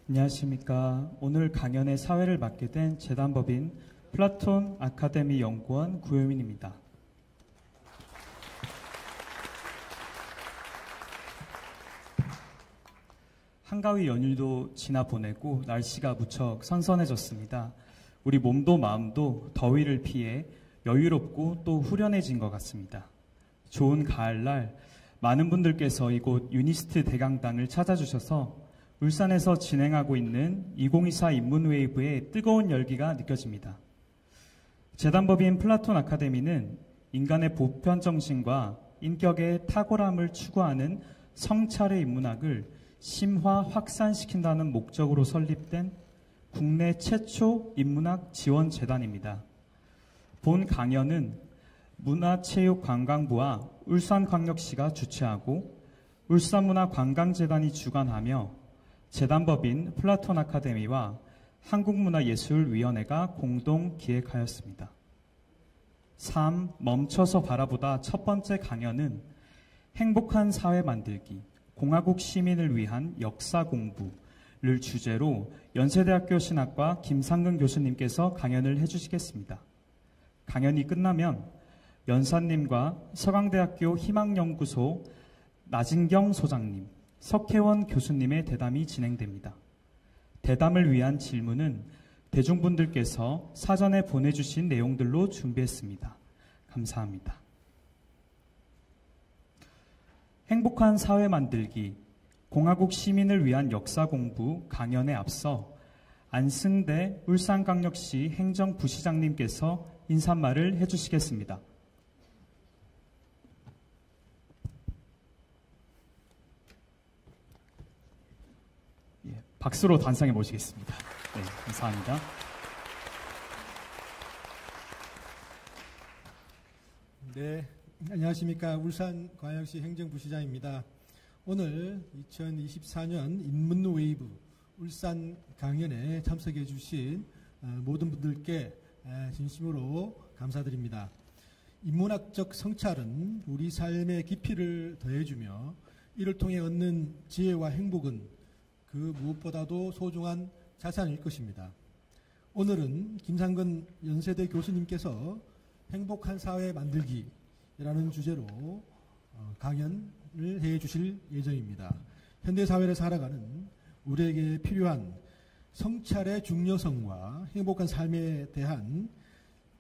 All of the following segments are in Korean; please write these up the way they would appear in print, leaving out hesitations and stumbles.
안녕하십니까. 오늘 강연의 사회를 맡게 된 재단법인 플라톤 아카데미 연구원 구효민입니다. 한가위 연휴도 지나 보내고 날씨가 무척 선선해졌습니다. 우리 몸도 마음도 더위를 피해 여유롭고 또 후련해진 것 같습니다. 좋은 가을날 많은 분들께서 이곳 유니스트 대강당을 찾아주셔서 울산에서 진행하고 있는 2024 인문웨이브의 뜨거운 열기가 느껴집니다. 재단법인 플라톤 아카데미는 인간의 보편 정신과 인격의 탁월함을 추구하는 성찰의 인문학을 심화 확산시킨다는 목적으로 설립된 국내 최초 인문학 지원재단입니다. 본 강연은 문화체육관광부와 울산광역시가 주최하고 울산문화관광재단이 주관하며 재단법인 플라톤 아카데미와 한국문화예술위원회가 공동 기획하였습니다. 3. 멈춰서 바라보다 첫 번째 강연은 행복한 사회 만들기, 공화국 시민을 위한 역사 공부를 주제로 연세대학교 신학과 김상근 교수님께서 강연을 해주시겠습니다. 강연이 끝나면 연사님과 서강대학교 희망연구소 나진경 소장님, 석혜원 교수님의 대담이 진행됩니다. 대담을 위한 질문은 대중분들께서 사전에 보내주신 내용들로 준비했습니다. 감사합니다. 행복한 사회 만들기, 공화국 시민을 위한 역사 공부 강연에 앞서 안승대 울산광역시 행정부시장님께서 인사말을 해주시겠습니다. 박수로 단상에 모시겠습니다. 네, 감사합니다. 네, 안녕하십니까. 울산광역시 행정부시장입니다. 오늘 2024년 인문웨이브 울산 강연에 참석해 주신 모든 분들께 진심으로 감사드립니다. 인문학적 성찰은 우리 삶의 깊이를 더해주며 이를 통해 얻는 지혜와 행복은 그 무엇보다도 소중한 자산일 것입니다. 오늘은 김상근 연세대 교수님께서 행복한 사회 만들기라는 주제로 강연을 해 주실 예정입니다. 현대사회를 살아가는 우리에게 필요한 성찰의 중요성과 행복한 삶에 대한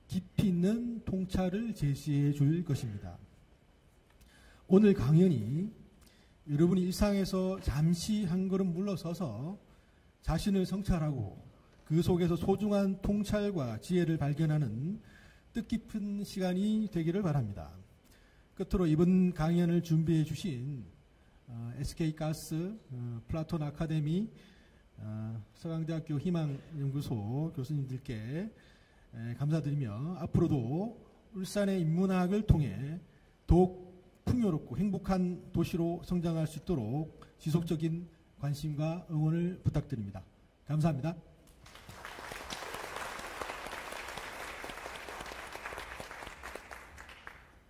깊이 있는 통찰을 제시해 줄 것입니다. 오늘 강연이 여러분이 일상에서 잠시 한 걸음 물러서서 자신을 성찰하고 그 속에서 소중한 통찰과 지혜를 발견하는 뜻깊은 시간이 되기를 바랍니다. 끝으로 이번 강연을 준비해 주신 SK가스, 플라톤 아카데미, 서강대학교 희망연구소 교수님들께 감사드리며 앞으로도 울산의 인문학을 통해 더욱 풍요롭고 행복한 도시로 성장할 수 있도록 지속적인 관심과 응원을 부탁드립니다. 감사합니다.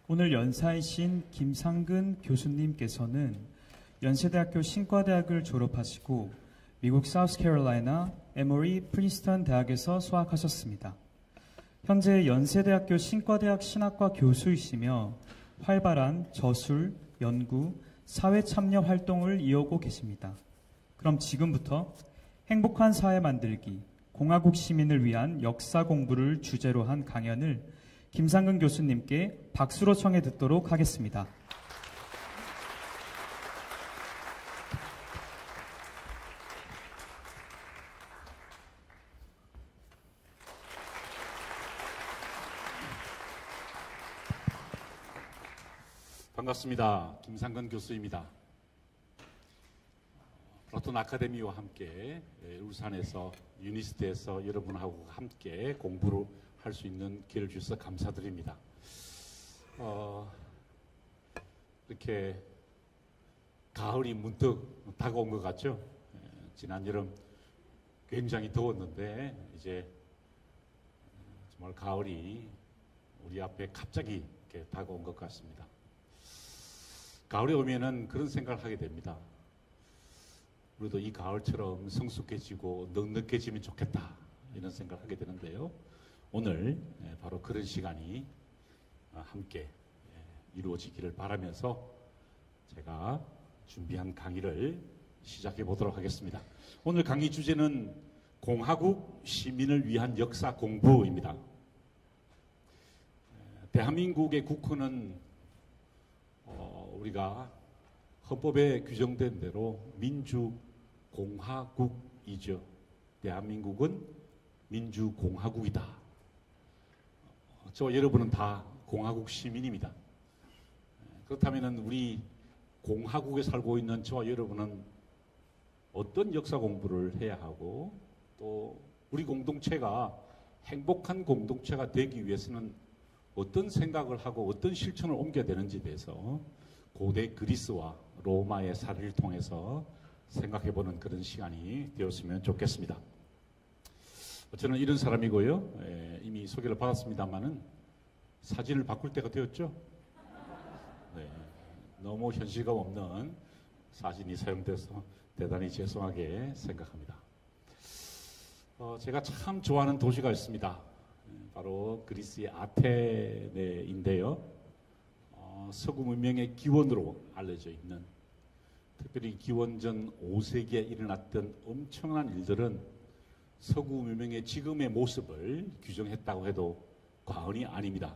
오늘 연사이신 김상근 교수님께서는 연세대학교 신과대학을 졸업하시고 미국 사우스캐롤라이나 에머리 프린스턴 대학에서 수학하셨습니다. 현재 연세대학교 신과대학 신학과 교수이시며 활발한 저술, 연구, 사회 참여 활동을 이어오고 계십니다. 그럼 지금부터 행복한 사회 만들기, 공화국 시민을 위한 역사 공부를 주제로 한 강연을 김상근 교수님께 박수로 청해 듣도록 하겠습니다. 반갑습니다. 김상근 교수입니다. 플라톤 아카데미와 함께 울산에서 유니스트에서 여러분하고 함께 공부를 할 수 있는 기회를 주셔서 감사드립니다. 이렇게 가을이 문득 다가온 것 같죠? 지난 여름 굉장히 더웠는데 이제 정말 가을이 우리 앞에 갑자기 이렇게 다가온 것 같습니다. 가을에 오면은 그런 생각을 하게 됩니다. 우리도 이 가을처럼 성숙해지고 넉넉해지면 좋겠다 이런 생각을 하게 되는데요. 오늘 바로 그런 시간이 함께 이루어지기를 바라면서 제가 준비한 강의를 시작해 보도록 하겠습니다. 오늘 강의 주제는 공화국 시민을 위한 역사 공부입니다. 대한민국의 국호는 우리가 헌법에 규정된 대로 민주공화국이죠. 대한민국은 민주공화국이다. 저와 여러분은 다 공화국 시민입니다. 그렇다면 우리 공화국에 살고 있는 저와 여러분은 어떤 역사 공부를 해야 하고 또 우리 공동체가 행복한 공동체가 되기 위해서는 어떤 생각을 하고 어떤 실천을 옮겨야 되는지에 대해서 고대 그리스와 로마의 사례를 통해서 생각해보는 그런 시간이 되었으면 좋겠습니다. 저는 이런 사람이고요. 이미 소개를 받았습니다만은 사진을 바꿀 때가 되었죠. 네, 너무 현실감 없는 사진이 사용돼서 대단히 죄송하게 생각합니다. 제가 참 좋아하는 도시가 있습니다. 바로 그리스의 아테네인데요. 서구 문명의 기원으로 알려져 있는, 특별히 기원전 5세기에 일어났던 엄청난 일들은 서구 문명의 지금의 모습을 규정했다고 해도 과언이 아닙니다.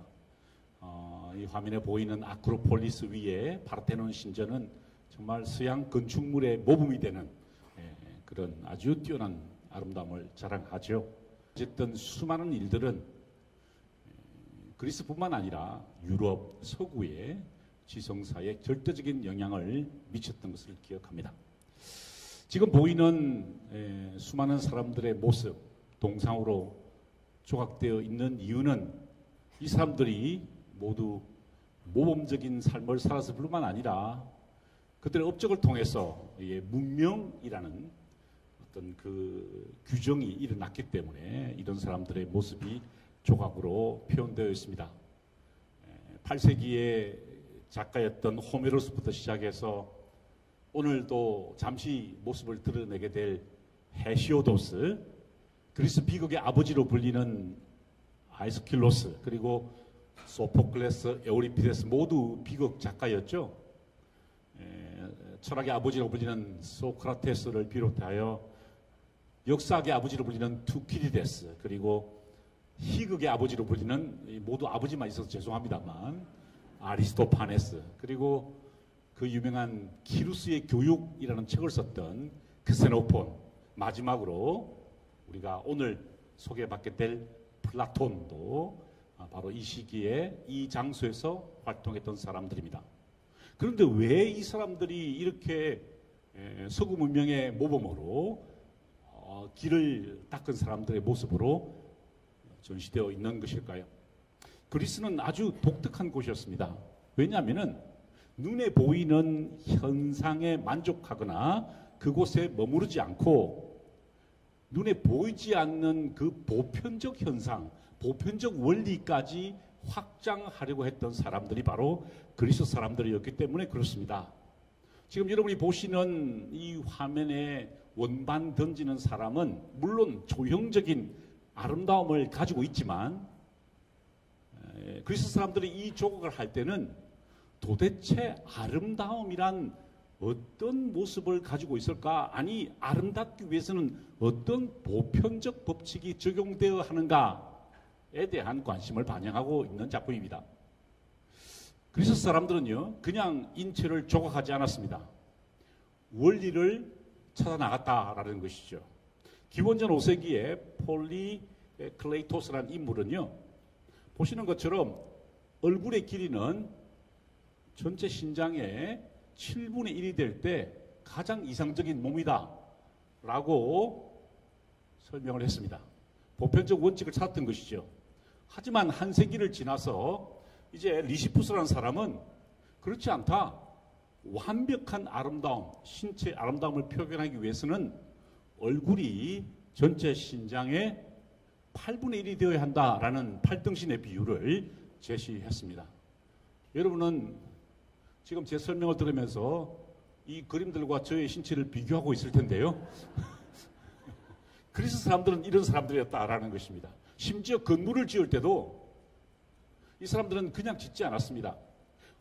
이 화면에 보이는 아크로폴리스 위에 파르테논 신전은 정말 서양 건축물의 모범이 되는 그런 아주 뛰어난 아름다움을 자랑하죠. 어쨌든 수많은 일들은 그리스뿐만 아니라 유럽 서구의 지성사에 절대적인 영향을 미쳤던 것을 기억합니다. 지금 보이는 수많은 사람들의 모습, 동상으로 조각되어 있는 이유는 이 사람들이 모두 모범적인 삶을 살았을 뿐만 아니라 그들의 업적을 통해서 문명이라는 어떤 그 규정이 일어났기 때문에 이런 사람들의 모습이 조각으로 표현되어 있습니다. 8세기의 작가였던 호메로스부터 시작해서 오늘도 잠시 모습을 드러내게 될 헤시오도스, 그리스 비극의 아버지로 불리는 아이스킬로스, 그리고 소포클레스, 에우리피데스 모두 비극 작가였죠. 철학의 아버지로 불리는 소크라테스를 비롯하여 역사학의 아버지로 불리는 투키디데스, 그리고 희극의 아버지로 불리는, 모두 아버지만 있어서 죄송합니다만, 아리스토파네스, 그리고 그 유명한 키루스의 교육이라는 책을 썼던 크세노폰, 마지막으로 우리가 오늘 소개받게 될 플라톤도 바로 이 시기에 이 장소에서 활동했던 사람들입니다. 그런데 왜 이 사람들이 이렇게 서구 문명의 모범으로 길을 닦은 사람들의 모습으로 전시되어 있는 것일까요? 그리스는 아주 독특한 곳이었습니다. 왜냐하면 눈에 보이는 현상에 만족하거나 그곳에 머무르지 않고 눈에 보이지 않는 그 보편적 현상, 보편적 원리까지 확장하려고 했던 사람들이 바로 그리스 사람들이었기 때문에 그렇습니다. 지금 여러분이 보시는 이 화면에 원반 던지는 사람은 물론 조형적인 아름다움을 가지고 있지만 그리스 사람들이 이 조각을 할 때는 도대체 아름다움이란 어떤 모습을 가지고 있을까? 아니, 아름답기 위해서는 어떤 보편적 법칙이 적용되어야 하는가에 대한 관심을 반영하고 있는 작품입니다. 그리스 사람들은요, 그냥 인체를 조각하지 않았습니다. 원리를 찾아 나갔다라는 것이죠. 기원전 5세기에 폴리클레이토스라는 인물은요, 보시는 것처럼 얼굴의 길이는 전체 신장의 7분의 1이 될 때 가장 이상적인 몸이다 라고 설명을 했습니다. 보편적 원칙을 찾았던 것이죠. 하지만 한 세기를 지나서 이제 리시푸스라는 사람은 그렇지 않다. 완벽한 아름다움, 신체의 아름다움을 표현하기 위해서는 얼굴이 전체 신장의 8분의 1이 되어야 한다라는 팔등신의 비율을 제시했습니다. 여러분은 지금 제 설명을 들으면서 이 그림들과 저의 신체를 비교하고 있을 텐데요. 그리스 사람들은 이런 사람들이었다라는 것입니다. 심지어 건물을 지을 때도 이 사람들은 그냥 짓지 않았습니다.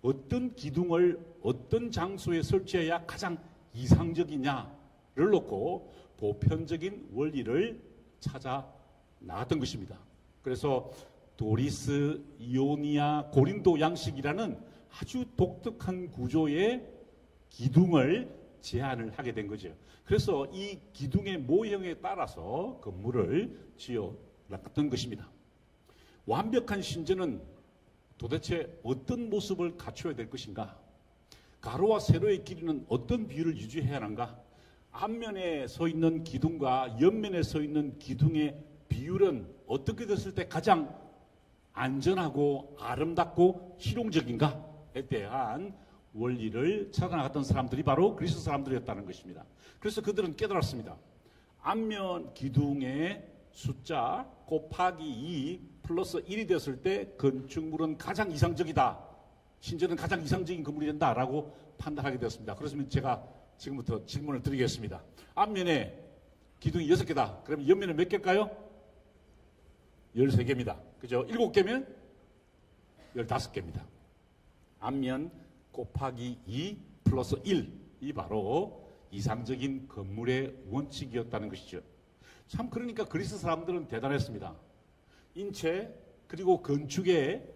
어떤 기둥을 어떤 장소에 설치해야 가장 이상적이냐를 놓고 보편적인 원리를 찾아 나갔던 것입니다. 그래서 도리스, 이오니아, 고린도 양식이라는 아주 독특한 구조의 기둥을 제안을 하게 된 거죠. 그래서 이 기둥의 모형에 따라서 건물을 지어 놨던 것입니다. 완벽한 신전은 도대체 어떤 모습을 갖춰야 될 것인가? 가로와 세로의 길이는 어떤 비율을 유지해야 하는가? 앞면에 서 있는 기둥과 옆면에 서 있는 기둥의 비율은 어떻게 됐을 때 가장 안전하고 아름답고 실용적인가에 대한 원리를 찾아나갔던 사람들이 바로 그리스 사람들이었다는 것입니다. 그래서 그들은 깨달았습니다. 앞면 기둥의 숫자 곱하기 2 플러스 1이 됐을 때 건축물은 가장 이상적이다. 신전은 가장 이상적인 건물이 된다라고 판단하게 되었습니다. 그렇습니다. 제가 지금부터 질문을 드리겠습니다. 앞면에 기둥이 6개다. 그러면 옆면은 몇 개일까요? 13개입니다. 그죠? 7개면 15개입니다. 앞면 곱하기 2 플러스 1이 바로 이상적인 건물의 원칙이었다는 것이죠. 참 그러니까 그리스 사람들은 대단했습니다. 인체 그리고 건축의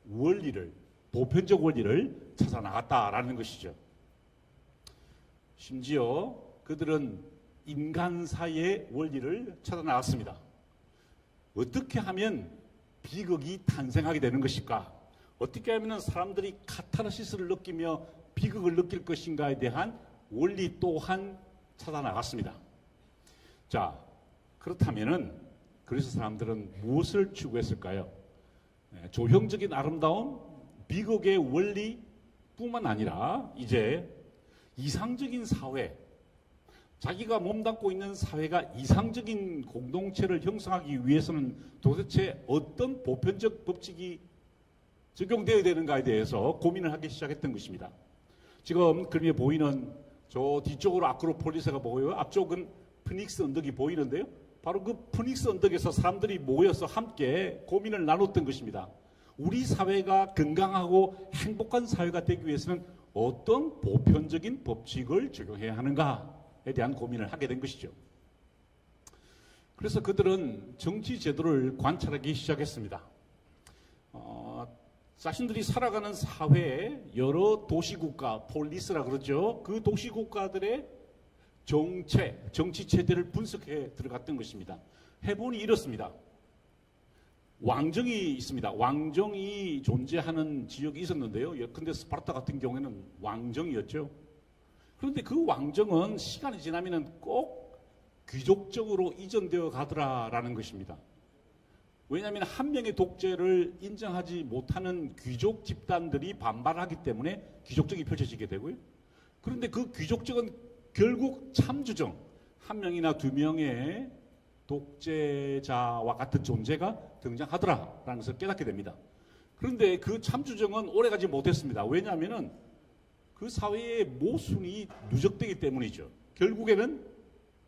원리를 보편적 원리를 찾아 나갔다라는 것이죠. 심지어 그들은 인간사의 원리를 찾아 나갔습니다. 어떻게 하면 비극이 탄생하게 되는 것일까? 어떻게 하면 사람들이 카타르시스를 느끼며 비극을 느낄 것인가에 대한 원리 또한 찾아 나갔습니다. 자, 그렇다면은 그리스 사람들은 무엇을 추구했을까요? 조형적인 아름다움, 비극의 원리뿐만 아니라 이제 이상적인 사회, 자기가 몸담고 있는 사회가 이상적인 공동체를 형성하기 위해서는 도대체 어떤 보편적 법칙이 적용되어야 되는가에 대해서 고민을 하기 시작했던 것입니다. 지금 그림에 보이는 저 뒤쪽으로 아크로폴리스가 보여요. 앞쪽은 피닉스 언덕이 보이는데요. 바로 그 피닉스 언덕에서 사람들이 모여서 함께 고민을 나눴던 것입니다. 우리 사회가 건강하고 행복한 사회가 되기 위해서는 어떤 보편적인 법칙을 적용해야 하는가에 대한 고민을 하게 된 것이죠. 그래서 그들은 정치 제도를 관찰하기 시작했습니다. 자신들이 살아가는 사회에 여러 도시국가, 폴리스라 그러죠. 그 도시국가들의 정치 체제를 분석해 들어갔던 것입니다. 해본이 이렇습니다. 왕정이 있습니다. 왕정이 존재하는 지역이 있었는데요. 예컨대 스파르타 같은 경우에는 왕정이었죠. 그런데 그 왕정은 시간이 지나면 꼭 귀족적으로 이전되어 가더라라는 것입니다. 왜냐하면 한 명의 독재를 인정하지 못하는 귀족 집단들이 반발하기 때문에 귀족정이 펼쳐지게 되고요. 그런데 그 귀족정은 결국 참주정, 한 명이나 두 명의 독재자와 같은 존재가 등장하더라라는 것을 깨닫게 됩니다. 그런데 그 참주정은 오래가지 못했습니다. 왜냐하면 그 사회의 모순이 누적되기 때문이죠. 결국에는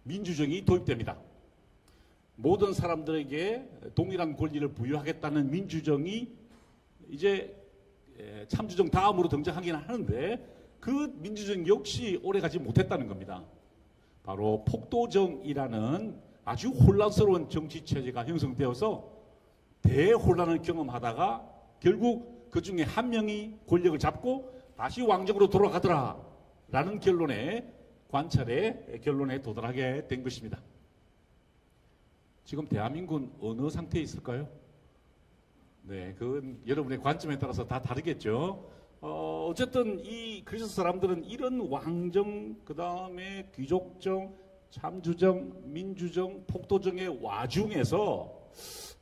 민주정이 도입됩니다. 모든 사람들에게 동일한 권리를 부여하겠다는 민주정이 이제 참주정 다음으로 등장하긴 하는데 그 민주정 역시 오래가지 못했다는 겁니다. 바로 폭도정이라는 아주 혼란스러운 정치체제가 형성되어서 대혼란을 경험하다가 결국 그 중에 한 명이 권력을 잡고 다시 왕정으로 돌아가더라라는 관찰의 결론에 도달하게 된 것입니다. 지금 대한민국은 어느 상태에 있을까요? 네, 그건 여러분의 관점에 따라서 다 다르겠죠. 어쨌든 이 그리스 사람들은 이런 왕정, 그 다음에 귀족정, 참주정, 민주정, 폭도정의 와중에서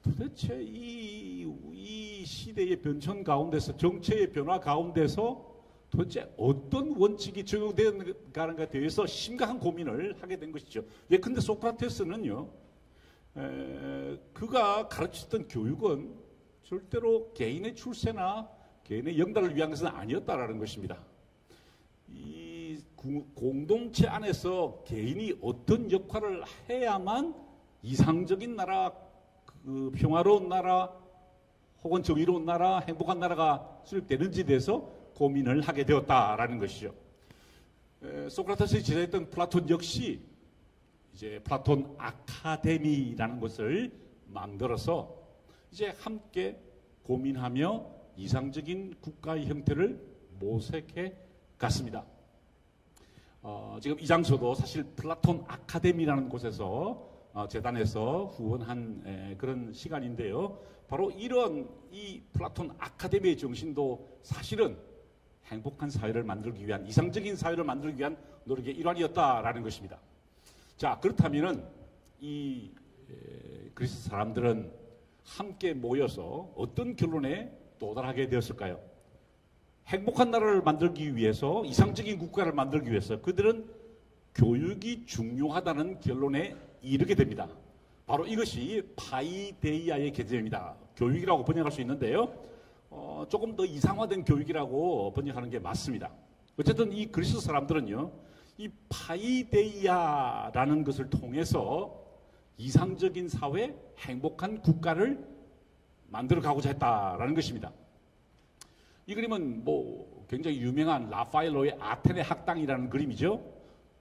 도대체 이 시대의 변천 가운데서, 정체의 변화 가운데서 도대체 어떤 원칙이 적용되는가에 대해서 심각한 고민을 하게 된 것이죠. 예컨대 소크라테스는요, 그가 가르쳤던 교육은 절대로 개인의 출세나 개인의 영달을 위한 것은 아니었다라는 것입니다. 이 공동체 안에서 개인이 어떤 역할을 해야만 이상적인 나라, 그 평화로운 나라, 혹은 정의로운 나라, 행복한 나라가 수립되는지에 대해서 고민을 하게 되었다라는 것이죠. 소크라테스가 지도했던 플라톤 역시 이제 플라톤 아카데미라는 것을 만들어서 이제 함께 고민하며 이상적인 국가의 형태를 모색해 갔습니다. 지금 이 장소도 사실 플라톤 아카데미라는 곳에서 재단에서 후원한 그런 시간인데요. 바로 이런 이 플라톤 아카데미의 정신도 사실은 행복한 사회를 만들기 위한, 이상적인 사회를 만들기 위한 노력의 일환이었다라는 것입니다. 자, 그렇다면은 이 그리스 사람들은 함께 모여서 어떤 결론에 도달하게 되었을까요? 행복한 나라를 만들기 위해서, 이상적인 국가를 만들기 위해서 그들은 교육이 중요하다는 결론에 이르게 됩니다. 바로 이것이 파이데이아의 개념입니다. 교육이라고 번역할 수 있는데요. 조금 더 이상화된 교육이라고 번역하는 게 맞습니다. 어쨌든 이 그리스 사람들은요, 이 파이데이아라는 것을 통해서 이상적인 사회, 행복한 국가를 만들어 가고자 했다라는 것입니다. 이 그림은 뭐 굉장히 유명한 라파엘로의 아테네 학당이라는 그림이죠.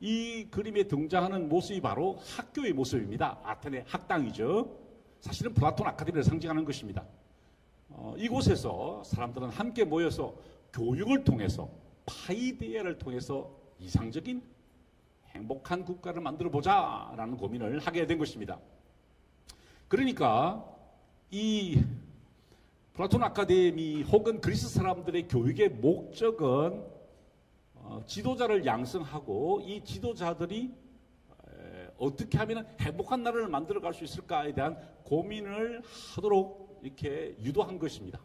이 그림에 등장하는 모습이 바로 학교의 모습입니다. 아테네 학당이죠. 사실은 플라톤 아카데미를 상징하는 것입니다. 이곳에서 사람들은 함께 모여서 교육을 통해서, 파이데이아를 통해서 이상적인 행복한 국가를 만들어 보자라는 고민을 하게 된 것입니다. 그러니까 이 플라톤 아카데미 혹은 그리스 사람들의 교육의 목적은 지도자를 양성하고 이 지도자들이 어떻게 하면 행복한 나라를 만들어 갈 수 있을까에 대한 고민을 하도록 이렇게 유도한 것입니다.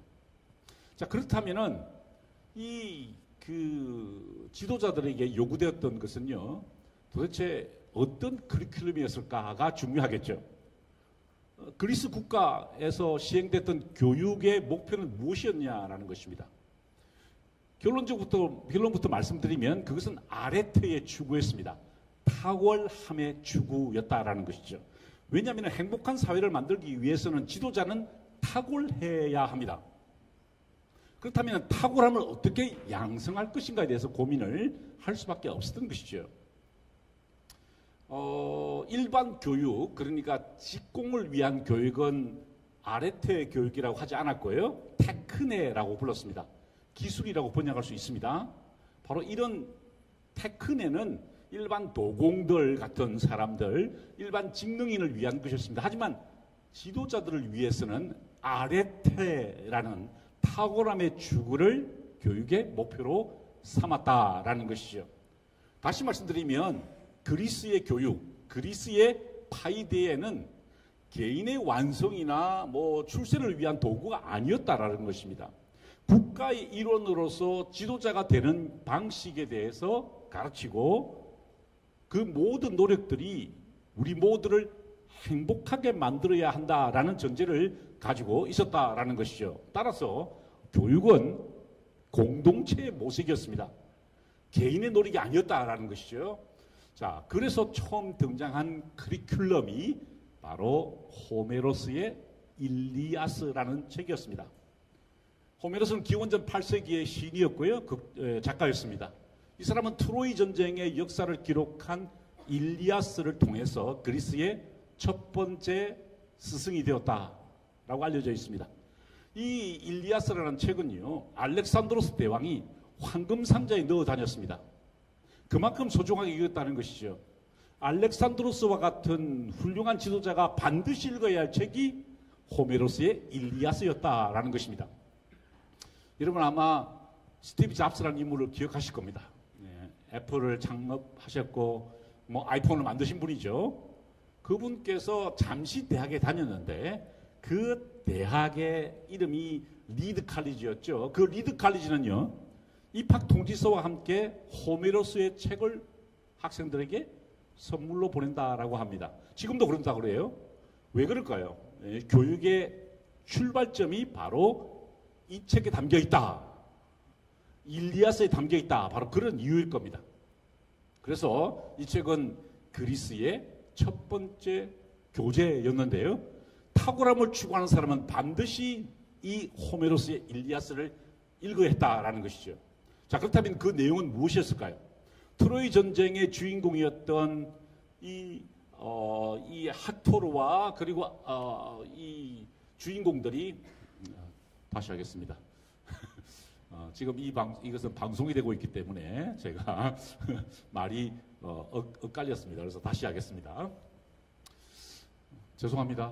자, 그렇다면은 그 지도자들에게 요구되었던 것은요, 도대체 어떤 커리큘럼이었을까가 중요하겠죠. 그리스 국가에서 시행됐던 교육의 목표는 무엇이었냐라는 것입니다. 결론부터 말씀드리면 그것은 아레테의 추구였습니다. 탁월함의 추구였다라는 것이죠. 왜냐하면 행복한 사회를 만들기 위해서는 지도자는 탁월해야 합니다. 그렇다면 탁월함을 어떻게 양성할 것인가에 대해서 고민을 할 수밖에 없었던 것이죠. 일반 교육, 그러니까 직공을 위한 교육은 아레테 교육이라고 하지 않았고요. 테크네라고 불렀습니다. 기술이라고 번역할 수 있습니다. 바로 이런 테크네는 일반 도공들 같은 사람들, 일반 직능인을 위한 것이었습니다. 하지만 지도자들을 위해서는 아레테라는 탁월함의 추구를 교육의 목표로 삼았다라는 것이죠. 다시 말씀드리면 그리스의 교육, 그리스의 파이데이아는 개인의 완성이나 출세를 위한 도구가 아니었다라는 것입니다. 국가의 일원으로서 지도자가 되는 방식에 대해서 가르치고 그 모든 노력들이 우리 모두를 행복하게 만들어야 한다라는 전제를 가지고 있었다라는 것이죠. 따라서 교육은 공동체의 모색이었습니다. 개인의 노력이 아니었다라는 것이죠. 자, 그래서 처음 등장한 커리큘럼이 바로 호메로스의 일리아스라는 책이었습니다. 호메로스는 기원전 8세기의 시인이었고요. 작가였습니다. 이 사람은 트로이 전쟁의 역사를 기록한 일리아스를 통해서 그리스의 첫 번째 스승이 되었다라고 알려져 있습니다. 이 일리아스라는 책은요, 알렉산드로스 대왕이 황금 상자에 넣어 다녔습니다. 그만큼 소중하게 읽었다는 것이죠. 알렉산드로스와 같은 훌륭한 지도자가 반드시 읽어야 할 책이 호메로스의 일리아스였다라는 것입니다. 여러분 아마 스티브 잡스라는 인물을 기억하실 겁니다. 애플을 창업하셨고 아이폰을 만드신 분이죠. 그분께서 잠시 대학에 다녔는데 그 대학의 이름이 리드 칼리지였죠. 그 리드 칼리지는요, 입학 통지서와 함께 호메로스의 책을 학생들에게 선물로 보낸다라고 합니다. 지금도 그런다고 그래요. 왜 그럴까요? 교육의 출발점이 바로 이 책에 담겨 있다. 일리아스에 담겨 있다. 바로 그런 이유일 겁니다. 그래서 이 책은 그리스의 첫 번째 교재였는데요. 탁월함을 추구하는 사람은 반드시 이 호메로스의 일리아스를 읽어야 했다라는 것이죠. 자, 그렇다면 그 내용은 무엇이었을까요? 트로이 전쟁의 주인공이었던 이 핫토르와 그리고 이 주인공들이 다시 하겠습니다. 지금 이것은 방송이 되고 있기 때문에 제가 말이 엇갈렸습니다. 그래서 다시 하겠습니다. 죄송합니다.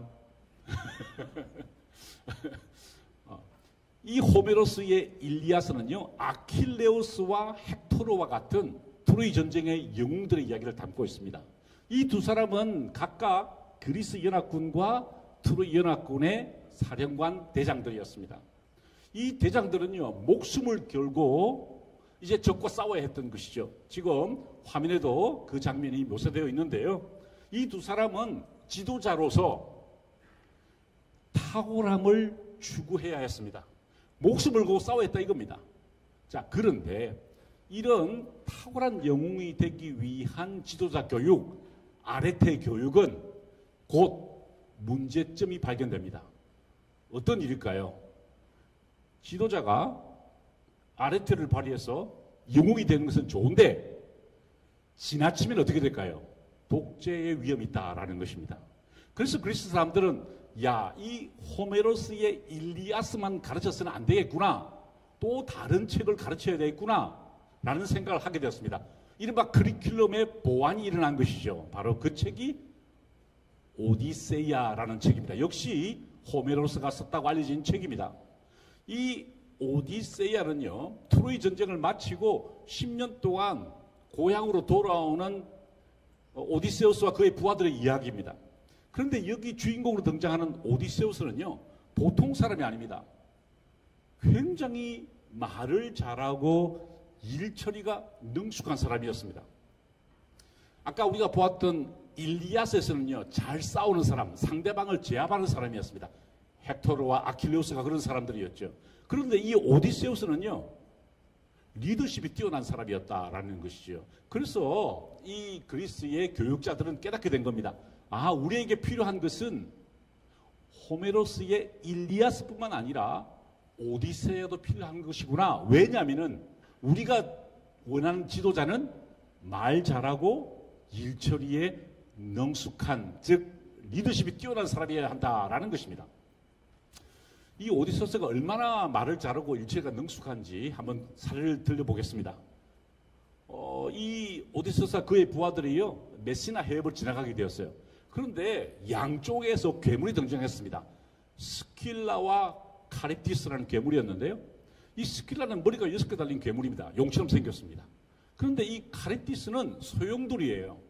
이 호메로스의 일리아스는요, 아킬레우스와 헥토르와 같은 트로이 전쟁의 영웅들의 이야기를 담고 있습니다. 이 두 사람은 각각 그리스 연합군과 트로이 연합군의 사령관 대장들이었습니다. 이 대장들은요, 목숨을 걸고 이제 적과 싸워야 했던 것이죠. 지금 화면에도 그 장면이 묘사되어 있는데요. 이 두 사람은 지도자로서 탁월함을 추구해야 했습니다. 목숨을 걸고 싸워야 했다 이겁니다. 자, 그런데 이런 탁월한 영웅이 되기 위한 지도자 교육, 아레테 교육은 곧 문제점이 발견됩니다. 어떤 일일까요? 지도자가 아레테를 발휘해서 영웅이 되는 것은 좋은데 지나치면 어떻게 될까요? 독재의 위험이 있다라는 것입니다. 그래서 그리스 사람들은 야, 이 호메로스의 일리아스만 가르쳤으면 안 되겠구나. 또 다른 책을 가르쳐야 되겠구나. 라는 생각을 하게 되었습니다. 이른바 커리큘럼의 보완이 일어난 것이죠. 바로 그 책이 오디세이아라는 책입니다. 역시 호메로스가 썼다고 알려진 책입니다. 이 오디세이아는요, 트로이 전쟁을 마치고 10년 동안 고향으로 돌아오는 오디세우스와 그의 부하들의 이야기입니다. 그런데 여기 주인공으로 등장하는 오디세우스는요, 보통 사람이 아닙니다. 굉장히 말을 잘하고 일처리가 능숙한 사람이었습니다. 아까 우리가 보았던 일리아스에서는요, 잘 싸우는 사람, 상대방을 제압하는 사람이었습니다. 헥토르와 아킬레우스가 그런 사람들이었죠. 그런데 이 오디세우스는요, 리더십이 뛰어난 사람이었다라는 것이죠. 그래서 이 그리스의 교육자들은 깨닫게 된 겁니다. 아, 우리에게 필요한 것은 호메로스의 일리아스뿐만 아니라 오디세이아도 필요한 것이구나. 왜냐하면 우리가 원하는 지도자는 말 잘하고 일처리에 능숙한, 즉 리더십이 뛰어난 사람이어야 한다라는 것입니다. 이 오디세우스가 얼마나 말을 잘하고 일처리가 능숙한지 한번 사례를 들려보겠습니다. 이 오디세우스와 그의 부하들이요, 메시나 해협을 지나가게 되었어요. 그런데 양쪽에서 괴물이 등장했습니다. 스킬라와 카리티스라는 괴물이었는데요. 이 스킬라는 머리가 6개 달린 괴물입니다. 용처럼 생겼습니다. 그런데 이 카리티스는 소용돌이에요.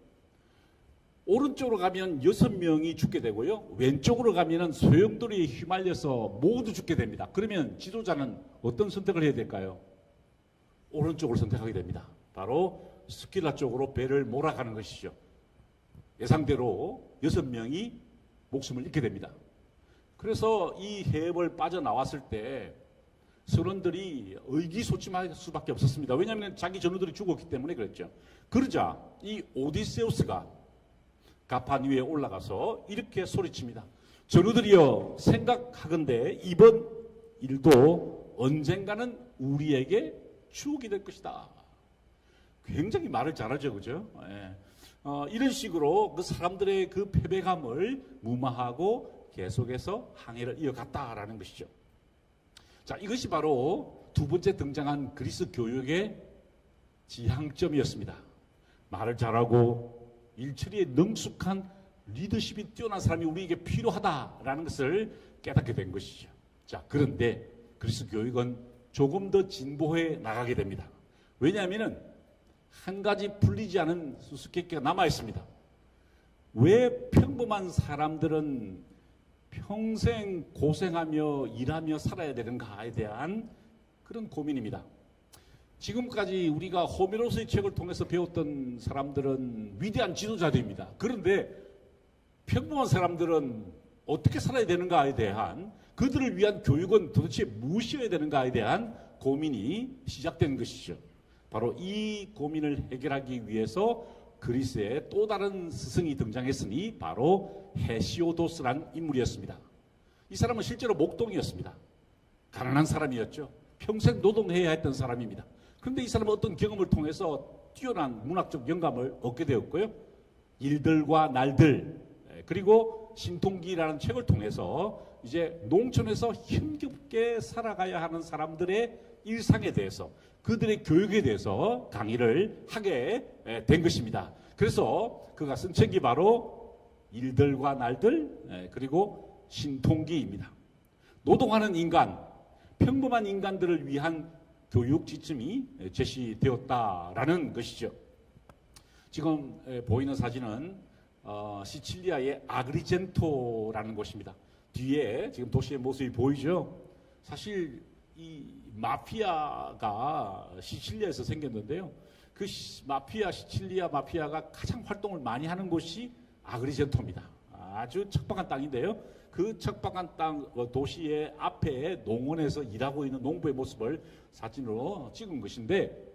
오른쪽으로 가면 6명이 죽게 되고요, 왼쪽으로 가면 소용돌이에 휘말려서 모두 죽게 됩니다. 그러면 지도자는 어떤 선택을 해야 될까요? 오른쪽을 선택하게 됩니다. 바로 스킬라 쪽으로 배를 몰아가는 것이죠. 예상대로 6명이 목숨을 잃게 됩니다. 그래서 이 해협을 빠져나왔을 때 선원들이 의기소침할 수밖에 없었습니다. 왜냐하면 자기 전우들이 죽었기 때문에 그랬죠. 그러자 이 오디세우스가 가판 위에 올라가서 이렇게 소리칩니다. 전우들이여, 생각하건대 이번 일도 언젠가는 우리에게 추억이 될 것이다. 굉장히 말을 잘하죠, 그죠? 예. 이런 식으로 그 사람들의 그 패배감을 무마하고 계속해서 항해를 이어갔다라는 것이죠. 자, 이것이 바로 두 번째 등장한 그리스 교육의 지향점이었습니다. 말을 잘하고 일처리에 능숙한 리더십이 뛰어난 사람이 우리에게 필요하다라는 것을 깨닫게 된 것이죠. 자, 그런데 그리스 교육은 조금 더 진보해 나가게 됩니다. 왜냐하면 한 가지 풀리지 않은 수수께끼가 남아 있습니다. 왜 평범한 사람들은 평생 고생하며 일하며 살아야 되는가에 대한 그런 고민입니다. 지금까지 우리가 호메로스의 책을 통해서 배웠던 사람들은 위대한 지도자들입니다. 그런데 평범한 사람들은 어떻게 살아야 되는가에 대한, 그들을 위한 교육은 도대체 무엇이어야 되는가에 대한 고민이 시작된 것이죠. 바로 이 고민을 해결하기 위해서 그리스에 또 다른 스승이 등장했으니 바로 헤시오도스란 인물이었습니다. 이 사람은 실제로 목동이었습니다. 가난한 사람이었죠. 평생 노동해야 했던 사람입니다. 그런데 이 사람은 어떤 경험을 통해서 뛰어난 문학적 영감을 얻게 되었고요. 일들과 날들 그리고 신통기라는 책을 통해서 이제 농촌에서 힘겹게 살아가야 하는 사람들의 일상에 대해서 그들의 교육에 대해서 강의를 하게 된 것입니다. 그래서 그가 쓴 책이 바로 일들과 날들 그리고 신통기입니다. 노동하는 인간, 평범한 인간들을 위한 교육 지침이 제시되었다라는 것이죠. 지금 보이는 사진은 시칠리아의 아그리젠토라는 곳입니다. 뒤에 지금 도시의 모습이 보이죠. 사실 이 마피아가 시칠리아에서 생겼는데요. 그 시칠리아 마피아가 가장 활동을 많이 하는 곳이 아그리젠토입니다. 아주 척박한 땅인데요. 그 척박한 땅 도시의 앞에 농원에서 일하고 있는 농부의 모습을 사진으로 찍은 것인데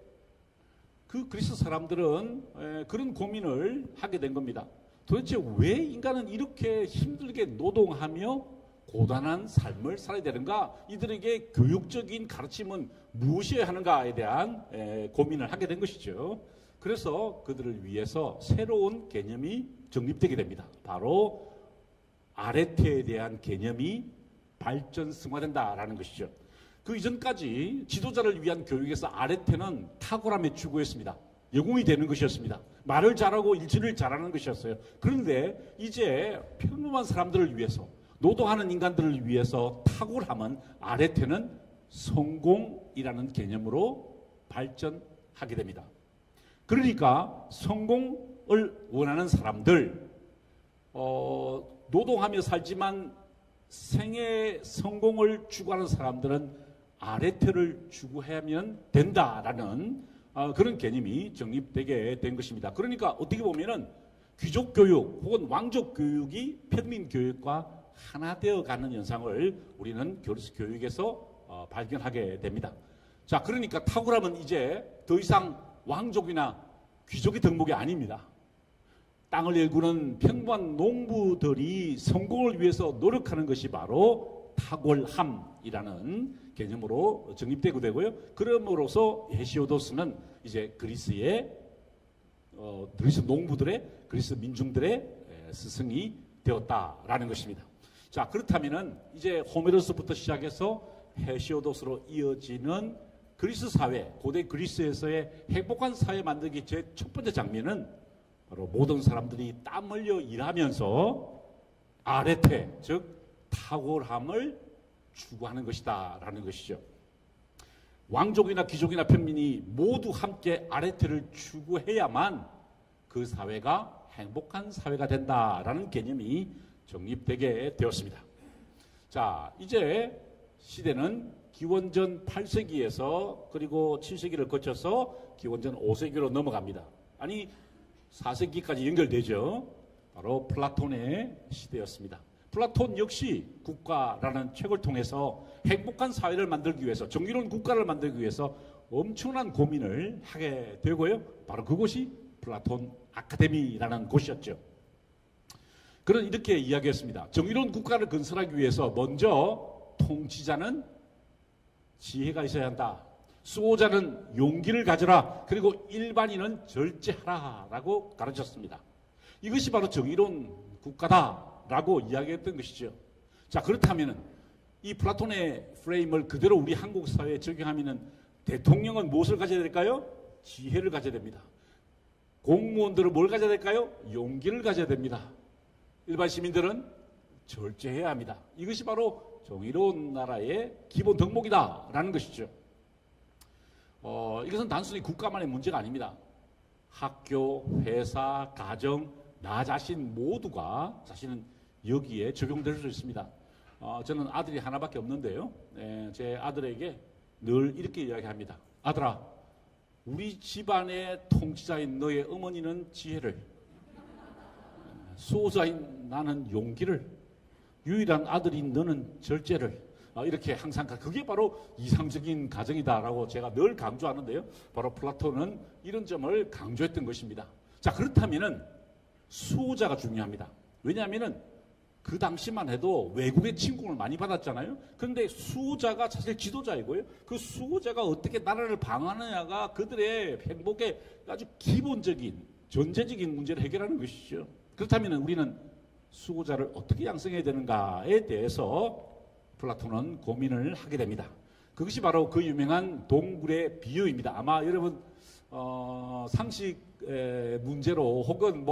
그 그리스 사람들은 그런 고민을 하게 된 겁니다. 도대체 왜 인간은 이렇게 힘들게 노동하며 고단한 삶을 살아야 되는가? 이들에게 교육적인 가르침은 무엇이어야 하는가에 대한 고민을 하게 된 것이죠. 그래서 그들을 위해서 새로운 개념이 정립되게 됩니다. 바로 아레테에 대한 개념이 발전승화된다라는 것이죠. 그 이전까지 지도자를 위한 교육에서 아레테는 탁월함에 추구했습니다. 영웅이 되는 것이었습니다. 말을 잘하고 일지를 잘하는 것이었어요. 그런데 이제 평범한 사람들을 위해서 노동하는 인간들을 위해서 탁월함은 아레테는 성공이라는 개념으로 발전하게 됩니다. 그러니까 성공을 원하는 사람들 노동하며 살지만 생애 성공을 추구하는 사람들은 아레테를 추구하면 된다라는 그런 개념이 정립되게 된 것입니다. 그러니까 어떻게 보면은 귀족 교육 혹은 왕족 교육이 평민 교육과 하나 되어 가는 현상을 우리는 그리스 교육에서 발견하게 됩니다. 자, 그러니까 탁월함은 이제 더 이상 왕족이나 귀족의 덕목이 아닙니다. 땅을 일구는 평범한 농부들이 성공을 위해서 노력하는 것이 바로 탁월함이라는 개념으로 정립되고 되고요. 그럼으로써 헤시오도스는 이제 그리스의 그리스 농부들의 그리스 민중들의 스승이 되었다라는 것입니다. 자, 그렇다면은 이제 호메로스부터 시작해서 헤시오도스로 이어지는 그리스 사회, 고대 그리스에서의 행복한 사회 만들기 제 첫 번째 장면은 바로 모든 사람들이 땀 흘려 일하면서 아레테, 즉 탁월함을 추구하는 것이다 라는 것이죠. 왕족이나 귀족이나 평민이 모두 함께 아레테를 추구해야만 그 사회가 행복한 사회가 된다라는 개념이 정립되게 되었습니다. 자, 이제 시대는 기원전 8세기에서 그리고 7세기를 거쳐서 기원전 5세기로 넘어갑니다. 아니 4세기까지 연결되죠. 바로 플라톤의 시대였습니다. 플라톤 역시 국가라는 책을 통해서 행복한 사회를 만들기 위해서 정의로운 국가를 만들기 위해서 엄청난 고민을 하게 되고요. 바로 그곳이 플라톤 아카데미라는 곳이었죠. 그는 이렇게 이야기했습니다. 정의로운 국가를 건설하기 위해서 먼저 통치자는 지혜가 있어야 한다. 수호자는 용기를 가져라. 그리고 일반인은 절제하라라고 가르쳤습니다. 이것이 바로 정의로운 국가다라고 이야기했던 것이죠. 자, 그렇다면은 이 플라톤의 프레임을 그대로 우리 한국 사회에 적용하면은 대통령은 무엇을 가져야 될까요? 지혜를 가져야 됩니다. 공무원들은 뭘 가져야 될까요? 용기를 가져야 됩니다. 일반 시민들은 절제해야 합니다. 이것이 바로 정의로운 나라의 기본 덕목이다라는 것이죠. 이것은 단순히 국가만의 문제가 아닙니다. 학교, 회사, 가정, 나 자신 모두가 사실은 여기에 적용될 수 있습니다. 저는 아들이 하나밖에 없는데요. 제 아들에게 늘 이렇게 이야기합니다. 아들아, 우리 집안의 통치자인 너의 어머니는 지혜를, 수호자인 나는 용기를, 유일한 아들인 너는 절제를, 이렇게 항상 그게 바로 이상적인 가정이다라고 제가 늘 강조하는데요. 바로 플라톤은 이런 점을 강조했던 것입니다. 자, 그렇다면은 수호자가 중요합니다. 왜냐하면은 그 당시만 해도 외국의 침공을 많이 받았잖아요. 그런데 수호자가 사실 지도자이고요. 그 수호자가 어떻게 나라를 방어하느냐가 그들의 행복의 아주 기본적인 전제적인 문제를 해결하는 것이죠. 그렇다면 우리는 수호자를 어떻게 양성해야 되는가에 대해서 플라톤은 고민을 하게 됩니다. 그것이 바로 그 유명한 동굴의 비유입니다. 아마 여러분 상식 문제로 혹은